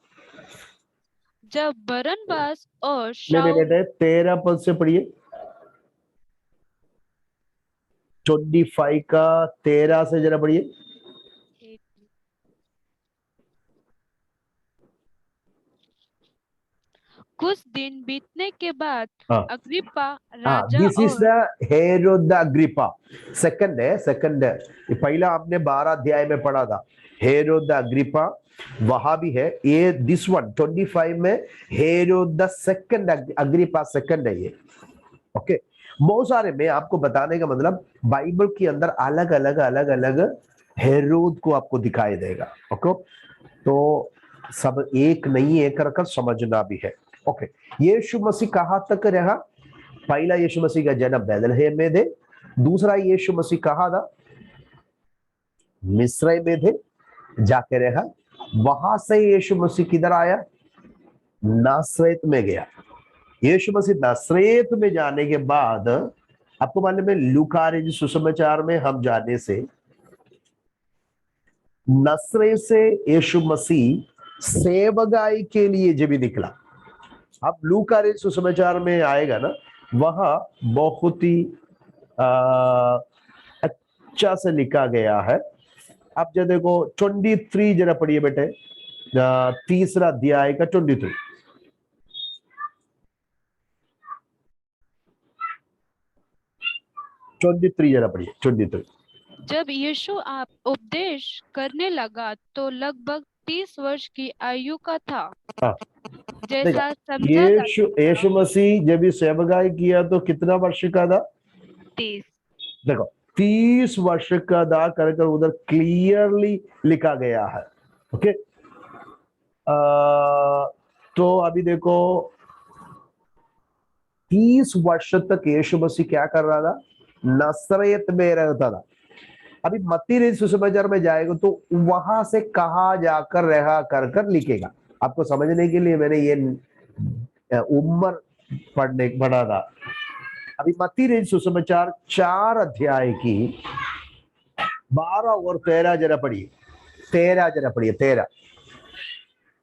जब बरनबास और नहीं शाऊल बेटे 13 पद से पढ़िए। 25 का 13 से जरा पढ़िए। कुछ दिन बीतने के बाद हाँ, अग्रिप्पा राजा दिस इज और द हेरोद अग्रिप्पा। सेकंड है, सेकंड है। ये पहला आपने 12 अध्याय में पढ़ा था, हेरोद अग्रिप्पा वहां भी है। ये दिस वन 25 में Herod the second Agrippa second है ये। ओके, बहुत सारे, मैं आपको बताने का मतलब बाइबल के अंदर अलग अलग अलग अलग हेरोद को आपको दिखाई देगा। ओके, तो सब एक नहीं है कर समझना भी है। ओके, यीशु मसीह कहां तक रहा? पहला यीशु मसीह का जन्म बैतलहम में थे। दूसरा यीशु मसीह कहा था, मिस्र में थे, जाके रहा। वहां से यीशु मसीह किधर आया? नासरेत में गया। यीशु मसीह नासरेत में जाने के बाद आपको मालूम है लूका सुसमाचार में हम जाने से नसरे से यीशु मसीह सेवगाई के लिए जब भी निकला। अब लूका सुसमाचार में आएगा ना, वहां बहुत ही अच्छा से लिखा गया है। अब जब देखो 23 जरा पढ़िए बेटे, तीसरा अध्याय का 23। 23 जरा पढ़िए, 23। जब यीशु आप उपदेश करने लगा तो लगभग 30 वर्ष की आयु का था। हाँ, जैसा समझा यीशु जाता यीशु था। मसीह जब ये सेवगाई किया तो कितना वर्ष का था? 30। देखो 30 वर्ष का दा कर कर उधर क्लियरली लिखा गया है। ओके, तो अभी देखो 30 वर्ष तक यीशु मसीह क्या कर रहा था? नसरत में रहता था। अभी मत्ती सुसमाचार में जाएगा तो वहां से कहा जाकर रहा कर कर लिखेगा। आपको समझने के लिए मैंने ये उम्र पढ़ा था। अभी मत्ती रचित सुसमाचार 4 अध्याय की 12 और 13 जरा पढ़िए। 13 जरा पढ़िए।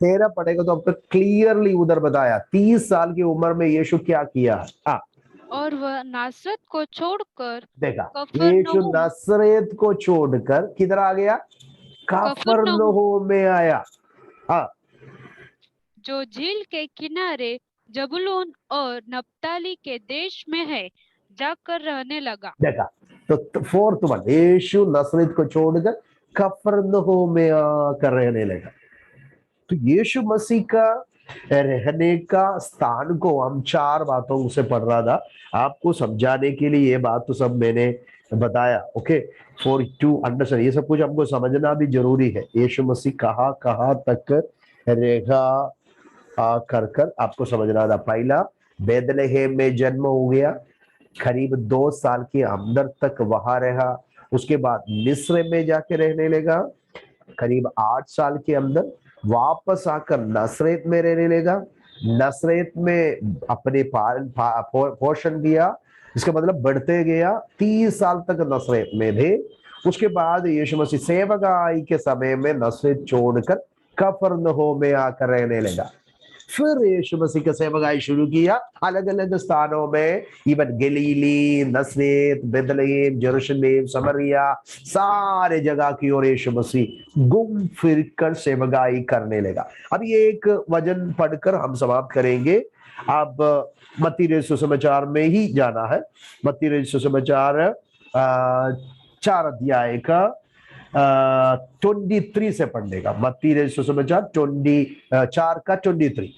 13 पढ़ेगा तो आपको क्लियरली उधर बताया 30 साल की उम्र में यीशु क्या किया। हाँ, और वह नासरत को छोड़कर देखा, यीशु कफरनहूम नासरेत को छोड़कर किधर आ गया? कफरनहूम में आया। हाँ, जो झील के किनारे जबूलून और नप्ताली के देश में है, जाकर रहने लगा। देखा, तो फोर्थ वन, यीशु नासरेत को छोड़कर कफरनहूम में आकर रहने लगा। तो यीशु मसीह का रहने का स्थान को हम 4 बातों से पढ़ रहा था। आपको समझाने के लिए ये बात तो सब मैंने बताया। ओके, फॉर टू अंडरस्टैंड, ये सब कुछ हमको समझना भी जरूरी है। यीशु मसीह कहाँ कहाँ तक रहेगा कर आपको समझना था। पहला, बेथलेहम में जन्म हो गया, करीब 2 साल के अंदर तक वहां रहा। उसके बाद मिस्र में जाके रहने लगा, करीब 8 साल के अंदर वापस आकर नसरेत में रहने लगा। नसरेत में अपने पोषण दिया, इसका मतलब बढ़ते गया। 30 साल तक नसरेत में थे। उसके बाद यीशु मसीह सेवकाई के समय में नसरेत छोड़कर कफरनहूम में आकर रहने लगा। फिर यीशु मसीह का सेवकाई शुरू किया अलग अलग स्थानों में, इवन गलीली, नसरेत, बेथलेहम, यरूशलेम, समरिया, सारे जगह की ओर यीशु मसीह घूम फिर कर सेवकाई करने लगा। अब ये एक वचन पढ़कर हम समाप्त करेंगे। अब मत्ती रचित सुसमाचार में ही जाना है। मत्ती रचित सुसमाचार 4 अध्याय का 23 से पढ़ने का। मत्ती रचित सुसमाचार 4 का 23।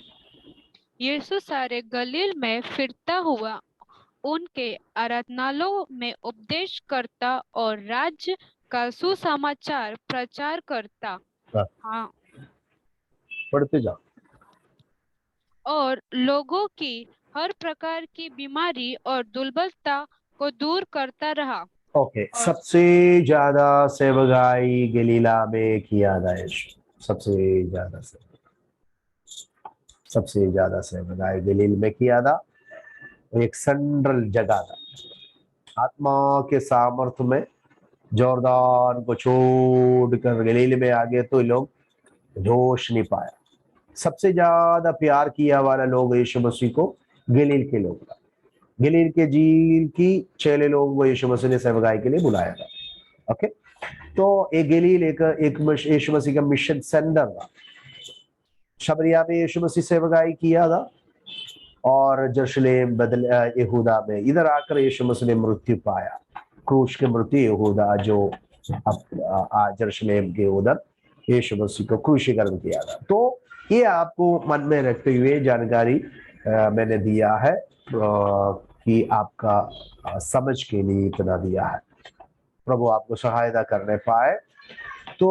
यीशु सारे गलील में फिरता हुआ उनके आराधनालयों में उपदेश करता और राज्य का सुसमाचार प्रचार करता। हाँ, पढ़ते जाओ। और लोगों की हर प्रकार की बीमारी और दुर्बलता को दूर करता रहा। ओके, सबसे ज्यादा सेवकाई गलीला में किया था यीशु। सबसे ज्यादा सेवकाई गलील में किया था। एक सेंट्रल जगह था। आत्मा के सामर्थ्य में जॉर्दान को छोड़कर गलील में आ गए तो लोग जोश नहीं पाया। सबसे ज्यादा प्यार किया वाला लोग यीशु मसीह को गलील के लोग था। गलील के झील की चेले लोग वो यीशु मसीह ने सेवकाई के लिए बुलाया था। ओके, तो एक गलील एक यीशु मसीह का मिशन सेंटर था। शमरिया में यीशु मसीह सेवकाई किया था, और यरूशलेम, यहूदा में इधर आकर यीशु मसीह ने मृत्यु पाया। क्रूस के मृत्यु यहूदा जो अब यरूशलेम के उधर यीशु मसीह को क्रूशीकरण किया था। तो ये आपको मन में रखते हुए जानकारी मैंने दिया है कि आपका समझ के लिए इतना दिया है। प्रभु आपको सहायता करने पाए। तो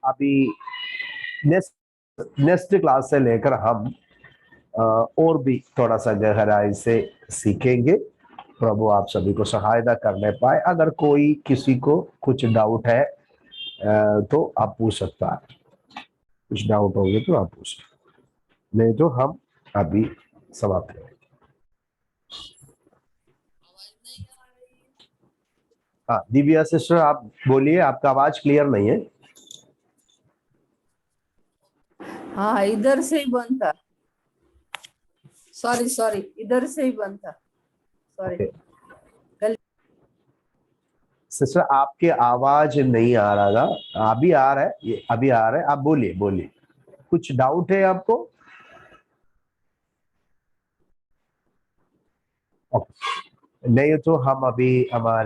अभी नेक्स्ट क्लास से लेकर हम और भी थोड़ा सा गहराई से सीखेंगे। प्रभु आप सभी को सहायता करने पाए। अगर कोई किसी को कुछ डाउट है तो आप पूछ सकता है। कुछ डाउट होंगे तो आप पूछ, नहीं तो हम अभी समाप्त करेंगे। हाँ दिव्या सिस्टर, आप बोलिए, आपका आवाज क्लियर नहीं है। हाँ, इधर से ही बंद था। सॉरी, इधर से ही बंद था। सॉरी सिस्टर, आपके आवाज नहीं आ रहा था, अभी आ रहा है, ये अभी आ रहा है। आप बोलिए। कुछ डाउट है आपको? नहीं तो हम अभी हमारे